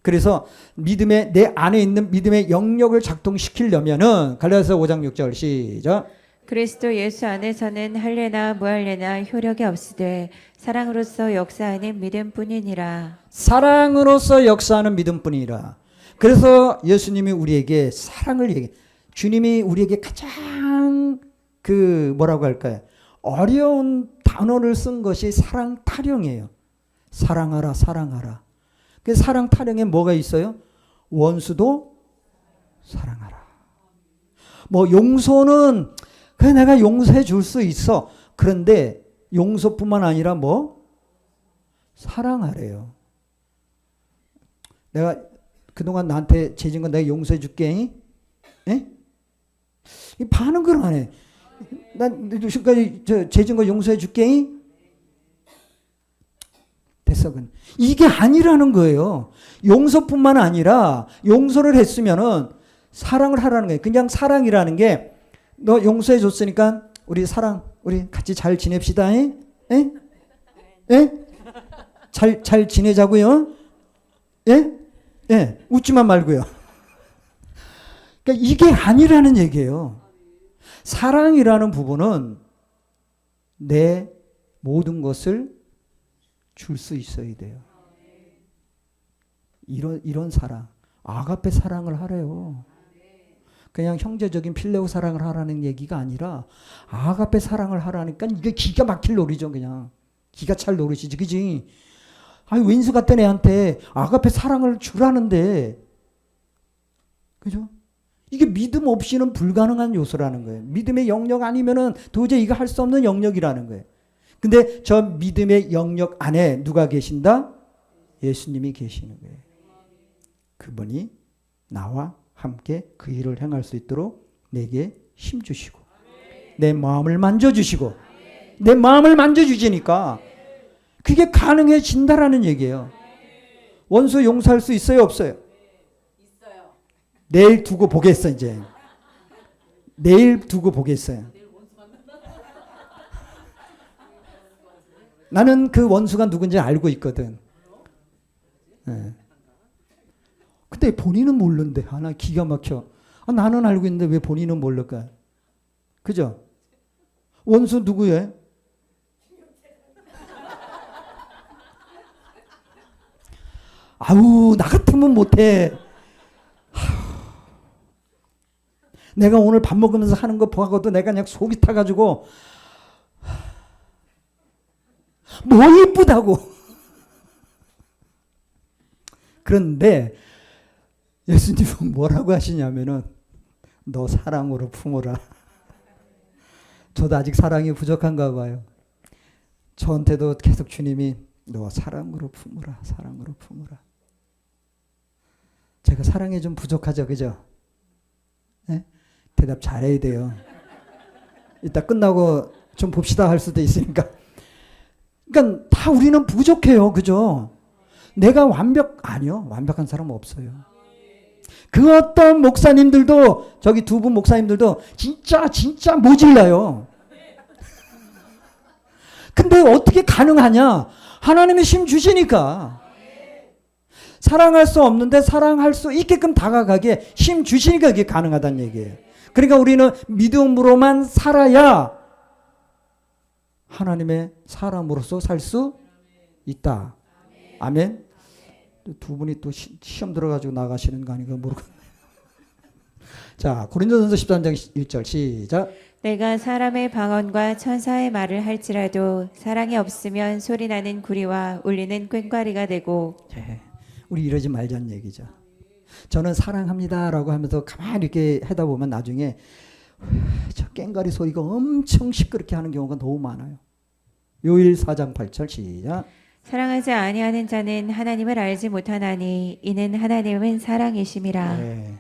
S1: 그래서 내 안에 있는 믿음의 영역을 작동시키려면은 갈라디아서 5장 6절 시작.
S2: 그리스도 예수 안에서는 할례나 무할례나 효력이 없으되 사랑으로서 역사하는 믿음뿐이니라.
S1: 사랑으로서 역사하는 믿음뿐이니라. 그래서 예수님이 우리에게 사랑을 얘기해. 주님이 우리에게 가장 뭐라고 할까요? 어려운 단어를 쓴 것이 사랑 타령이에요. 사랑하라, 사랑하라. 그 사랑 타령에 뭐가 있어요? 원수도 사랑하라. 뭐 용서는 그래 내가 용서해 줄 수 있어. 그런데 용서뿐만 아니라 뭐 사랑하래요. 내가 그동안 나한테 죄진 거 내가 용서해 줄게. 에? 반응을 안 해. 난 지금까지 죄진 거 용서해 줄게. 됐어. 이게 아니라는 거예요. 용서뿐만 아니라 용서를 했으면은 사랑을 하라는 거예요. 그냥 사랑이라는 게 너 용서해 줬으니까 우리 같이 잘 지냅시다. 에? 에? 에? 잘 지내자고요. 예? 예. 웃지만 말고요. 그러니까 이게 아니라는 얘기예요. 사랑이라는 부분은 내 모든 것을 줄 수 있어야 돼요. 이런 사랑. 아가페 사랑을 하래요. 그냥 형제적인 필레오 사랑을 하라는 얘기가 아니라 아가페 사랑을 하라니까 이게 기가 막힐 노리죠. 그냥 기가 찰 노릇이지. 그지? 아니 왼수 같은 애한테 아가페 사랑을 주라는데 그죠? 이게 믿음 없이는 불가능한 요소라는 거예요. 믿음의 영역 아니면은 도저히 이거 할 수 없는 영역이라는 거예요. 근데 저 믿음의 영역 안에 누가 계신다? 예수님이 계시는 거예요. 그분이 나와 함께 그 일을 행할 수 있도록 내게 힘 주시고 내 마음을 만져주시고 내 마음을 만져주시니까 그게 가능해진다라는 얘기예요. 원수 용서할 수 있어요? 없어요?
S3: 있어요.
S1: 내일 두고 보겠어 이제. 내일 두고 보겠어요. 나는 그 원수가 누군지 알고 있거든. 네. 근데 본인은 모르는데 나 기가 막혀. 나는 알고 있는데 왜 본인은 모를까? 그죠? 원수 누구예요? 아우 나 같으면 못해. 내가 오늘 밥 먹으면서 하는 거 보고도 내가 그냥 속이 타가지고 뭐 이쁘다고. 그런데 예수님은 뭐라고 하시냐면은 너 사랑으로 품어라. 저도 아직 사랑이 부족한가 봐요. 저한테도 계속 주님이 너 사랑으로 품어라. 사랑으로 품어라. 제가 사랑이 좀 부족하죠. 그죠? 네? 대답 잘해야 돼요. 이따 끝나고 좀 봅시다 할 수도 있으니까. 그러니까 다 우리는 부족해요. 그죠? 내가 아니요. 완벽한 사람은 없어요. 그 어떤 목사님들도 저기 두 분 목사님들도 진짜 모질라요. 근데 어떻게 가능하냐? 하나님이 힘 주시니까. 사랑할 수 없는데 사랑할 수 있게끔 다가가게 힘 주시니까 그게 가능하다는 얘기예요. 그러니까 우리는 믿음으로만 살아야 하나님의 사람으로서 살 수 있다. 아멘. 두 분이 또 시험 들어가지고 나가시는 거 아닌가 모르겠네. 자, 고린도전서 13장 1절 시작.
S2: 내가 사람의 방언과 천사의 말을 할지라도 사랑이 없으면 소리나는 구리와 울리는 꽹과리가 되고.
S1: 네, 우리 이러지 말자는 얘기죠. 저는 사랑합니다라고 하면서 가만히 이렇게 하다 보면 나중에 저 꽹과리 소리가 엄청 시끄럽게 하는 경우가 너무 많아요. 요일 4장 8절 시작.
S2: 사랑하지 아니하는 자는 하나님을 알지 못하나니 이는 하나님은 사랑이심이라.
S1: 네.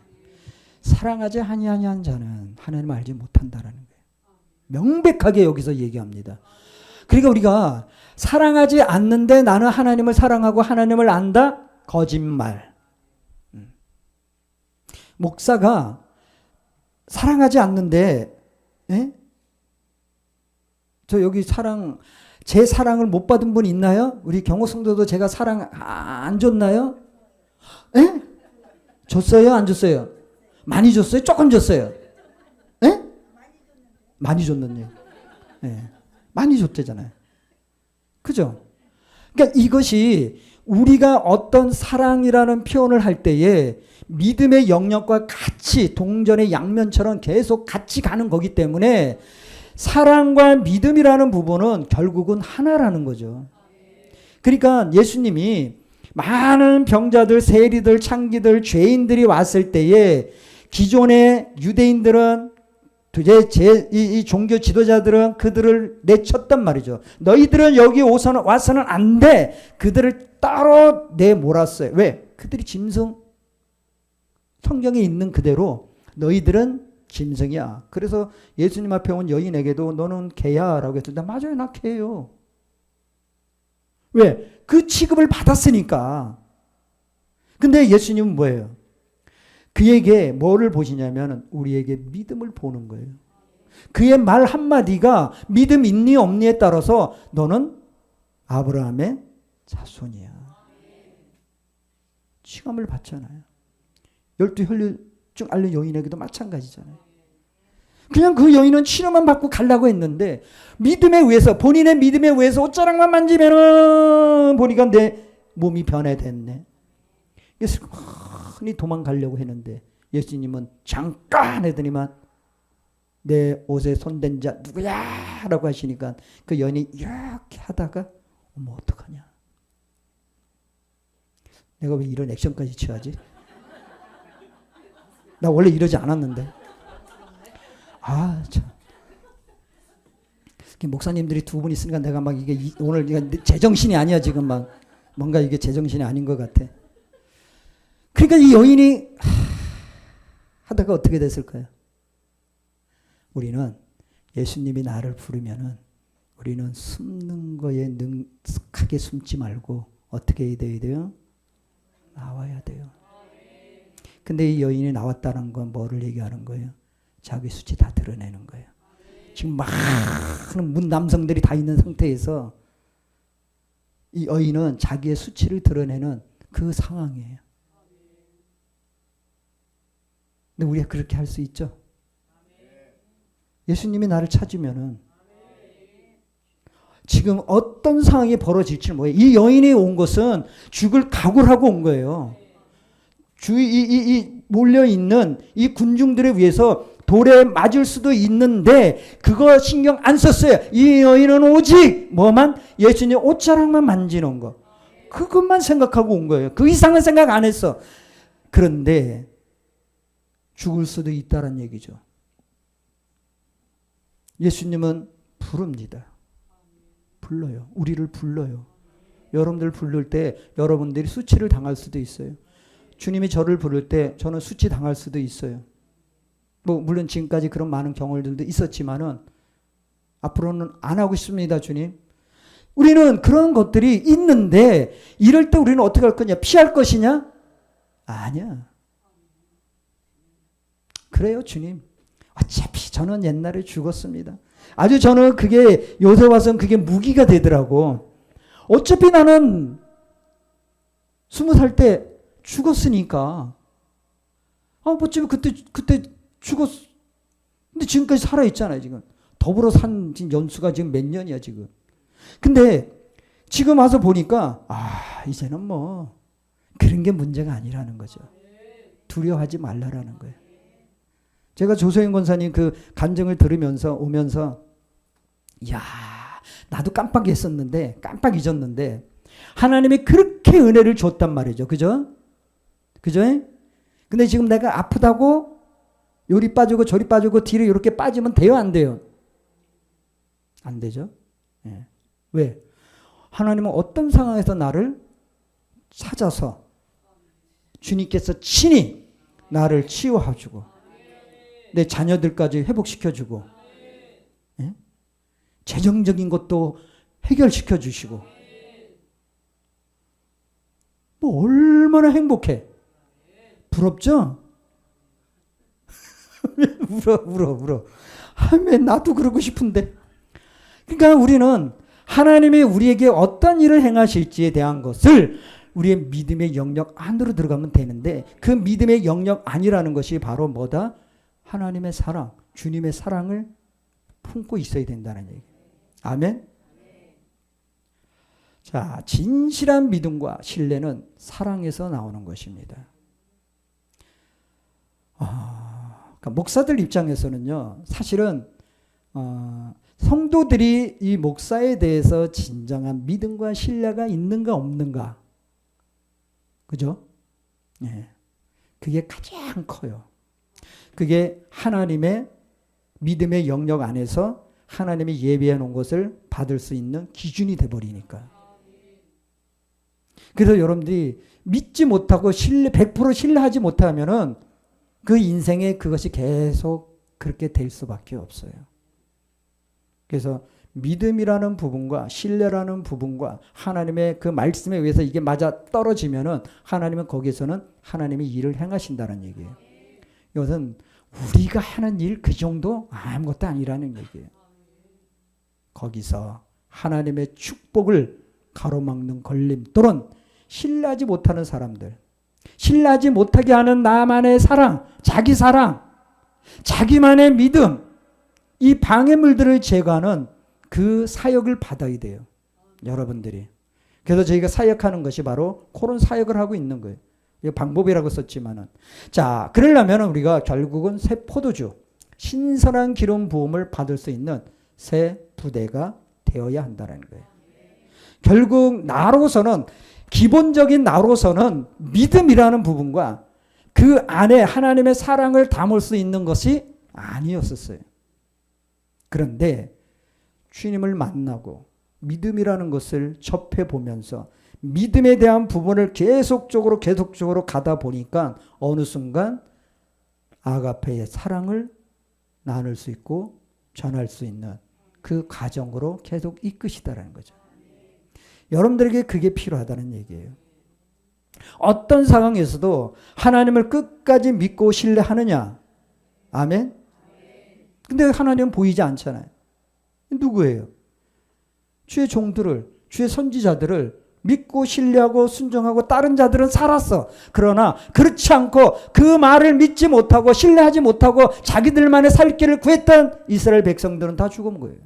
S1: 사랑하지 아니하는 자는 하나님을 알지 못한다라는 거예요. 명백하게 여기서 얘기합니다. 그러니까 우리가 사랑하지 않는데 나는 하나님을 사랑하고 하나님을 안다? 거짓말. 목사가 사랑하지 않는데, 예? 저 여기 제 사랑을 못 받은 분 있나요? 우리 경호 성도도 제가 사랑 안 줬나요? 예? 줬어요? 안 줬어요? 많이 줬어요? 조금 줬어요? 예? 많이 줬는데요. 예. 많이 줬대잖아요. 그죠? 그러니까 이것이 우리가 어떤 사랑이라는 표현을 할 때에 믿음의 영역과 같이 동전의 양면처럼 계속 같이 가는 거기 때문에 사랑과 믿음이라는 부분은 결국은 하나라는 거죠. 그러니까 예수님이 많은 병자들, 세리들, 창기들, 죄인들이 왔을 때에 기존의 유대인들은 이 종교 지도자들은 그들을 내쳤단 말이죠. 너희들은 여기 와서는 안 돼. 그들을 따로 내몰았어요. 왜? 그들이 짐승. 성경에 있는 그대로 너희들은 짐승이야. 그래서 예수님 앞에 온 여인에게도 너는 개야 라고 했는데 맞아요. 나 개예요. 왜? 그 취급을 받았으니까. 근데 예수님은 뭐예요? 그에게 뭐를 보시냐면 우리에게 믿음을 보는 거예요. 그의 말 한마디가 믿음 있니 없니에 따라서 너는 아브라함의 자손이야. 시감을 받잖아요. 12 혈류증 앓는 여인에게도 마찬가지잖아요. 그냥 그 여인은 치료만 받고 가려고 했는데 믿음에 의해서 본인의 믿음에 의해서 옷자락만 만지면은 보니까 내 몸이 변해됐네. 그래서 흔히 도망가려고 했는데 예수님은 잠깐 하더니만 내 옷에 손댄 자 누구야? 라고 하시니까 그 여인이 이렇게 하다가 어머 어떡하냐. 내가 왜 이런 액션까지 취하지? 나 원래 이러지 않았는데. 아, 참. 목사님들이 두 분 있으니까 내가 막 이게 오늘 제정신이 아니야 지금 막 뭔가 이게 제정신이 아닌 것 같아. 그러니까 이 여인이 하다가 어떻게 됐을까요? 우리는 예수님이 나를 부르면은 우리는 숨는 거에 능숙하게 숨지 말고 어떻게 해야 돼요? 나와야 돼요. 근데 이 여인이 나왔다는 건 뭐를 얘기하는 거예요? 자기 수치 다 드러내는 거예요. 지금 많은 문 남성들이 다 있는 상태에서 이 여인은 자기의 수치를 드러내는 그 상황이에요. 근데 우리가 그렇게 할 수 있죠? 예수님이 나를 찾으면은 지금 어떤 상황이 벌어질지 모르겠어요. 이 여인이 온 것은 죽을 각오를 하고 온 거예요. 이 몰려있는 이 군중들에 의해서 돌에 맞을 수도 있는데 그거 신경 안 썼어요. 이 여인은 오직 뭐만? 예수님 옷자락만 만지는 거. 그것만 생각하고 온 거예요. 그 이상은 생각 안 했어. 그런데 죽을 수도 있다는 얘기죠. 예수님은 부릅니다. 불러요. 우리를 불러요. 여러분들 부를 때 여러분들이 수치를 당할 수도 있어요. 주님이 저를 부를 때 저는 수치 당할 수도 있어요. 뭐 물론 지금까지 그런 많은 경험들도 있었지만은 앞으로는 안 하고 싶습니다, 주님. 우리는 그런 것들이 있는데 이럴 때 우리는 어떻게 할 거냐? 피할 것이냐? 아니야. 그래요, 주님. 어차피 저는 옛날에 죽었습니다. 아주 저는 그게 요새 와서는 그게 무기가 되더라고. 어차피 나는 20살 때 죽었으니까. 어차피 그때 죽었. 근데 지금까지 살아 있잖아요, 지금. 더불어 산 연수가 지금 몇 년이야, 지금. 근데 지금 와서 보니까 이제는 뭐 그런 게 문제가 아니라는 거죠. 두려워하지 말라라는 거예요. 제가 조소영 권사님 그 간증을 들으면서 오면서 이야, 나도 깜빡 잊었는데 하나님이 그렇게 은혜를 줬단 말이죠. 그죠? 근데 지금 내가 아프다고 요리 빠지고 저리 빠지고 뒤로 이렇게 빠지면 돼요, 안 돼요? 안 되죠? 예. 왜? 하나님은 어떤 상황에서 나를 찾아서 주님께서 친히 나를 치유해주고 내 자녀들까지 회복시켜주고, 예? 재정적인 것도 해결시켜 주시고, 뭐 얼마나 행복해. 부럽죠? 울어. 왜 나도 그러고 싶은데. 그러니까 우리는 하나님이 우리에게 어떤 일을 행하실지에 대한 것을 우리의 믿음의 영역 안으로 들어가면 되는데, 그 믿음의 영역 안이라는 것이 바로 뭐다? 하나님의 사랑, 주님의 사랑을 품고 있어야 된다는 얘기. 아멘? 자, 진실한 믿음과 신뢰는 사랑에서 나오는 것입니다. 그러니까 목사들 입장에서는요, 사실은 성도들이 이 목사에 대해서 진정한 믿음과 신뢰가 있는가 없는가, 그죠? 예, 그게 가장 커요. 그게 하나님의 믿음의 영역 안에서 하나님이 예비해 놓은 것을 받을 수 있는 기준이 돼버리니까. 그래서 여러분들이 믿지 못하고 100% 신뢰하지 못하면은 그 인생에 그것이 계속 그렇게 될 수밖에 없어요. 그래서 믿음이라는 부분과 신뢰라는 부분과 하나님의 그 말씀에 의해서 이게 맞아 떨어지면은 하나님은 거기서는 하나님이 일을 행하신다는 얘기예요. 이것은 우리가 하는 일 그 정도 아무것도 아니라는 얘기예요. 거기서 하나님의 축복을 가로막는 걸림돌은 신뢰하지 못하는 사람들, 신뢰하지 못하게 하는 나만의 사랑, 자기만의 믿음, 이 방해물들을 제거하는 그 사역을 받아야 돼요. 여러분들이. 그래서 저희가 사역하는 것이 바로 그런 사역을 하고 있는 거예요. 이거 방법이라고 썼지만은. 자, 그러려면 우리가 결국은 새 포도주, 신선한 기름 부음을 받을 수 있는 새 부대가 되어야 한다는 거예요. 결국 나로서는, 기본적인 나로서는 믿음이라는 부분과 그 안에 하나님의 사랑을 담을 수 있는 것이 아니었었어요. 그런데 주님을 만나고 믿음이라는 것을 접해 보면서 믿음에 대한 부분을 계속적으로 가다 보니까 어느 순간 아가페의 사랑을 나눌 수 있고 전할 수 있는 그 과정으로 계속 이끄시다라는 거죠. 여러분들에게 그게 필요하다는 얘기예요. 어떤 상황에서도 하나님을 끝까지 믿고 신뢰하느냐? 아멘? 근데 하나님은 보이지 않잖아요. 누구예요? 주의 종들을, 주의 선지자들을 믿고 신뢰하고 순종하고 따른 자들은 살았어. 그러나 그렇지 않고 그 말을 믿지 못하고 신뢰하지 못하고 자기들만의 살 길을 구했던 이스라엘 백성들은 다 죽은 거예요.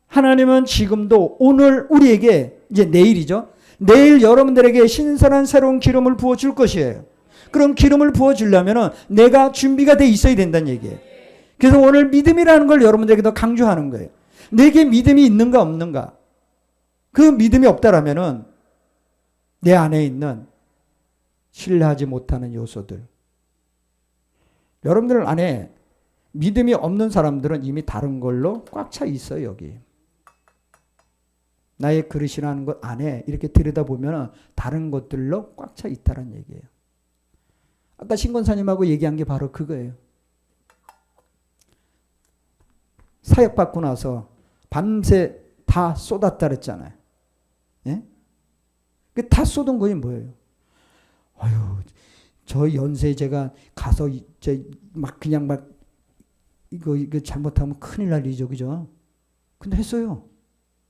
S1: 하나님은 지금도 오늘 우리에게, 이제 내일이죠. 내일 여러분들에게 신선한 새로운 기름을 부어줄 것이에요. 그럼 기름을 부어주려면 내가 준비가 돼 있어야 된다는 얘기예요. 그래서 오늘 믿음이라는 걸 여러분들에게 더 강조하는 거예요. 내게 믿음이 있는가 없는가. 그 믿음이 없다라면은 내 안에 있는 신뢰하지 못하는 요소들. 여러분들 안에 믿음이 없는 사람들은 이미 다른 걸로 꽉 차 있어요, 여기. 나의 그릇이라는 것 안에 이렇게 들여다보면 다른 것들로 꽉 차 있다는 얘기예요. 아까 신권사님하고 얘기한 게 바로 그거예요. 사역받고 나서 밤새 다 쏟았다 그랬잖아요. 예? 다 쏟은 거이 뭐예요? 아유, 저 연세에 제가 가서 이거 잘못하면 큰일 날 일이죠, 그죠? 근데 했어요.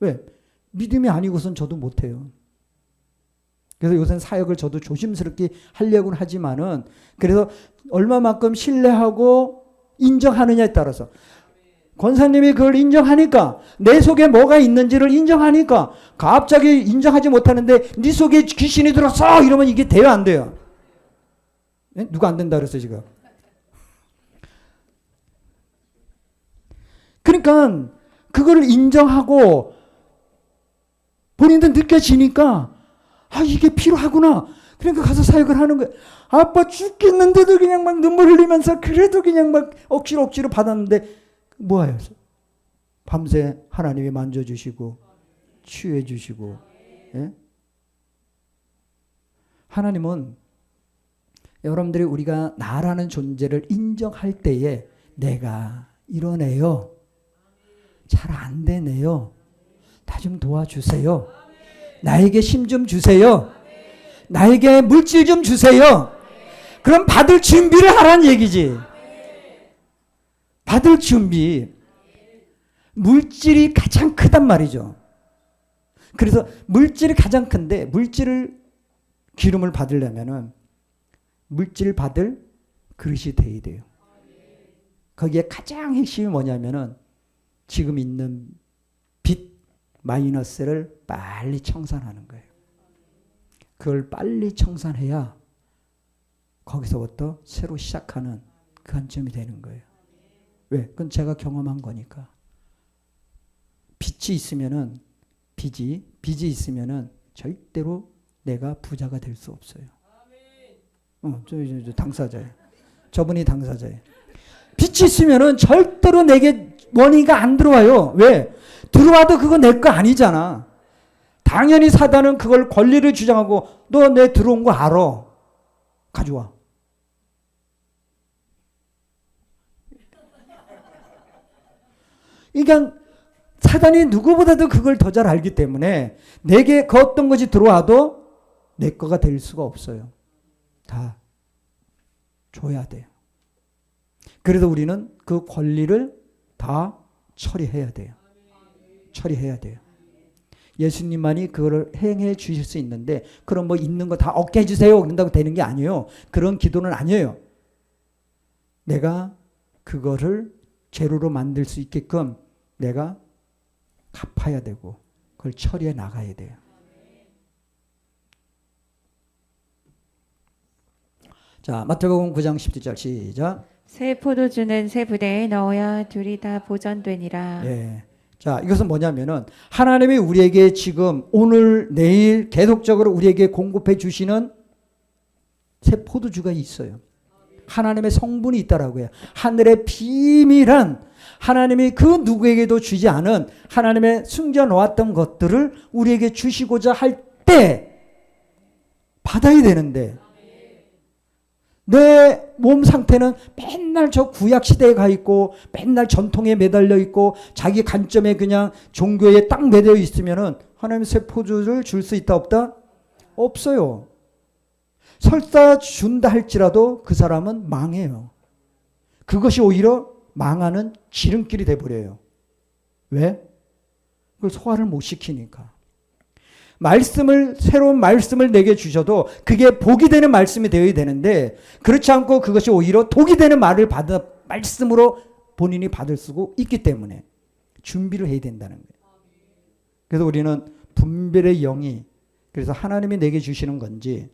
S1: 왜? 믿음이 아니고선 저도 못해요. 그래서 요새는 사역을 저도 조심스럽게 하려고는 하지만은, 그래서 얼마만큼 신뢰하고 인정하느냐에 따라서, 권사님이 그걸 인정하니까, 내 속에 뭐가 있는지를 인정하니까, 갑자기 인정하지 못하는데 네 속에 귀신이 들었어 이러면 이게 돼요, 안 돼요? 네? 누가 안 된다 그랬어요 지금? 그러니까 그걸 인정하고 본인도 느껴지니까 이게 필요하구나. 그러니까 가서 사역을 하는 거예요. 아빠 죽겠는데도 그냥 막 눈물 흘리면서 그래도 그냥 막 억지로 받았는데 뭐예요? 밤새 하나님이 만져주시고 치유해 주시고. 예? 하나님은 여러분들이 우리가 나라는 존재를 인정할 때에 내가 이러네요. 잘 안 되네요. 나 좀 도와주세요. 나에게 힘 좀 주세요. 나에게 물질 좀 주세요. 그럼 받을 준비를 하라는 얘기지. 받을 준비. 물질이 가장 크단 말이죠. 그래서 물질이 가장 큰데 기름을 받으려면은 물질 받을 그릇이 돼야 돼요. 거기에 가장 핵심이 뭐냐면은 지금 있는 빚 마이너스를 빨리 청산하는 거예요. 그걸 빨리 청산해야 거기서부터 새로 시작하는 그 관점이 되는 거예요. 왜? 그건 제가 경험한 거니까. 빚이 있으면은 절대로 내가 부자가 될 수 없어요. 저 당사자예요. 저분이 당사자예요. 빚이 있으면은 절대로 내게 원의가 안 들어와요. 왜? 들어와도 그거 내 거 아니잖아. 당연히 사단은 그걸 권리를 주장하고 너 내 들어온 거 알아. 가져와. 그러니까 사단이 누구보다도 그걸 더 잘 알기 때문에 내게 그 어떤 것이 들어와도 내 거가 될 수가 없어요. 다 줘야 돼요. 그래서 우리는 그 권리를 다 처리해야 돼요. 처리해야 돼요. 예수님만이 그거를 행해 주실 수 있는데 그럼 뭐 있는 거 다 얻게 해주세요 그런다고 되는 게 아니에요. 그런 기도는 아니에요. 내가 그거를 제로로 만들 수 있게끔 내가 갚아야 되고 그걸 처리해 나가야 돼요. 자, 마태복음 9장 17절 시작.
S2: 새 포도주는 새 부대에 넣어야 둘이 다 보전되니라.
S1: 예. 자, 이것은 뭐냐면은 하나님이 우리에게 지금 오늘 내일 계속적으로 우리에게 공급해 주시는 새 포도주가 있어요. 하나님의 성분이 있다라고 해요. 하늘의 비밀한 하나님이 그 누구에게도 주지 않은 하나님의 숨겨놓았던 것들을 우리에게 주시고자 할 때 받아야 되는데 내 몸 상태는 맨날 저 구약 시대에 가 있고 맨날 전통에 매달려 있고 자기 관점에 그냥 종교에 딱 매달려 있으면은 하나님의 새 포도주를 줄 수 있다 없다? 없어요. 설사 준다 할지라도 그 사람은 망해요. 그것이 오히려 망하는 지름길이 돼버려요. 왜? 그걸 소화를 못 시키니까. 새로운 말씀을 내게 주셔도 그게 복이 되는 말씀이 되어야 되는데 그렇지 않고 그것이 오히려 독이 되는 말씀으로 본인이 받을 수 있기 때문에 준비를 해야 된다는 거예요. 그래서 우리는 분별의 영이 그래서 하나님이 내게 주시는 건지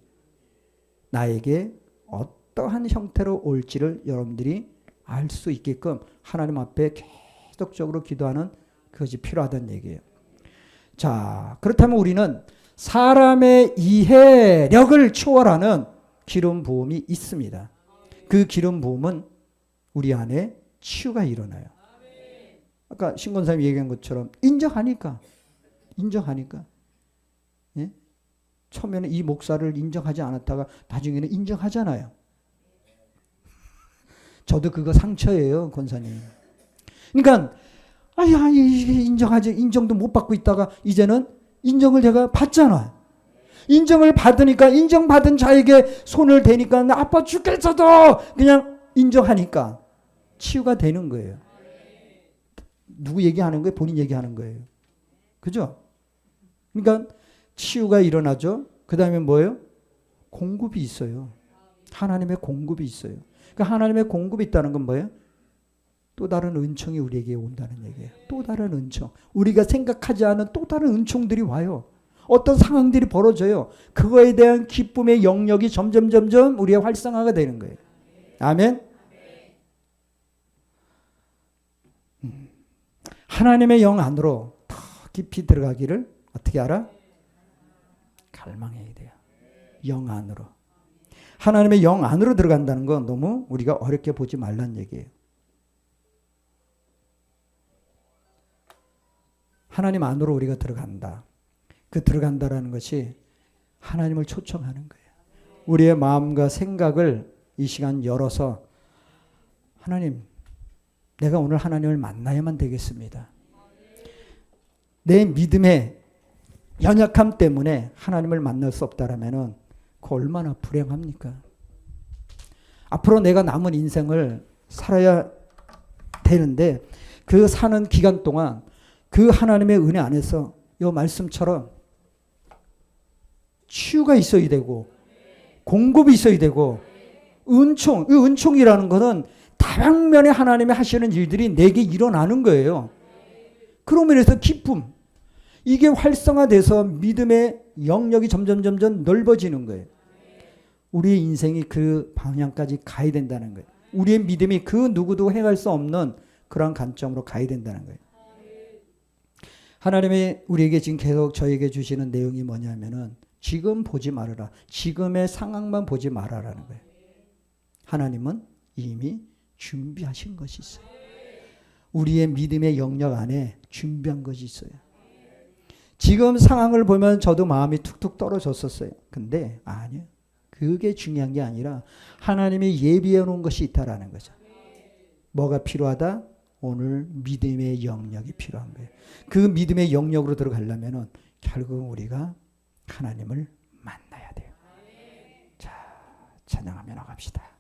S1: 나에게 어떠한 형태로 올지를 여러분들이 알 수 있게끔 하나님 앞에 계속적으로 기도하는 그것이 필요하다는 얘기예요. 자, 그렇다면 우리는 사람의 이해력을 초월하는 기름 부음이 있습니다. 그 기름 부음은 우리 안에 치유가 일어나요. 아까 신권사님이 얘기한 것처럼 인정하니까. 예? 처음에는 이 목사를 인정하지 않았다가 나중에는 인정하잖아요. 저도 그거 상처예요, 권사님. 그러니까 인정도 못 받고 있다가 이제는 인정을 제가 받잖아. 인정을 받으니까 인정받은 자에게 손을 대니까 나 아파 죽겠어도 그냥 인정하니까 치유가 되는 거예요. 누구 얘기하는 거예요? 본인 얘기하는 거예요. 그죠? 그러니까 치유가 일어나죠. 그 다음에 뭐예요? 공급이 있어요. 하나님의 공급이 있어요. 그러니까 하나님의 공급이 있다는 건 뭐예요? 또 다른 은총이 우리에게 온다는 얘기예요. 또 다른 은총. 우리가 생각하지 않은 또 다른 은총들이 와요. 어떤 상황들이 벌어져요. 그거에 대한 기쁨의 영역이 점점 우리의 활성화가 되는 거예요. 아멘. 하나님의 영 안으로 더 깊이 들어가기를 어떻게 알아? 갈망해야 돼요. 영 안으로. 하나님의 영 안으로 들어간다는 건 너무 우리가 어렵게 보지 말란 얘기예요. 하나님 안으로 우리가 들어간다. 그 들어간다라는 것이 하나님을 초청하는 거예요. 우리의 마음과 생각을 이 시간 열어서 하나님, 내가 오늘 하나님을 만나야만 되겠습니다. 내 믿음의 연약함 때문에 하나님을 만날 수 없다라면은 그 얼마나 불행합니까? 앞으로 내가 남은 인생을 살아야 되는데 그 사는 기간 동안 그 하나님의 은혜 안에서 이 말씀처럼 치유가 있어야 되고 공급이 있어야 되고 은총, 이 은총이라는 것은 다방면에 하나님이 하시는 일들이 내게 일어나는 거예요. 그러므로 인해서 기쁨, 이게 활성화돼서 믿음의 영역이 점점 넓어지는 거예요. 우리의 인생이 그 방향까지 가야 된다는 거예요. 우리의 믿음이 그 누구도 행할 수 없는 그런 관점으로 가야 된다는 거예요. 하나님이 우리에게 지금 계속 저에게 주시는 내용이 뭐냐면은 지금 보지 말아라. 지금의 상황만 보지 말아라는 거예요. 하나님은 이미 준비하신 것이 있어요. 우리의 믿음의 영역 안에 준비한 것이 있어요. 지금 상황을 보면 저도 마음이 툭툭 떨어졌었어요. 근데 아니요. 그게 중요한 게 아니라 하나님이 예비해 놓은 것이 있다라는 거죠. 뭐가 필요하다? 오늘 믿음의 영역이 필요한 거예요. 그 믿음의 영역으로 들어가려면 결국 우리가 하나님을 만나야 돼요. 자, 찬양하며 나갑시다.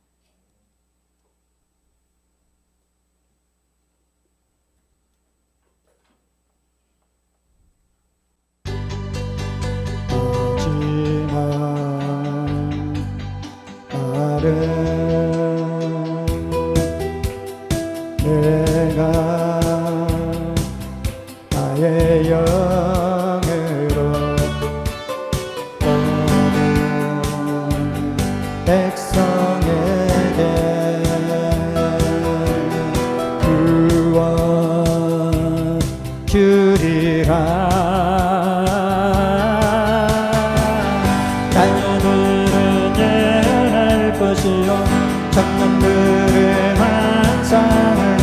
S1: 내가 나의 영으로 모든 백성에게 구원 주리라. 장난들은 예할 것이요 장난들은 환상을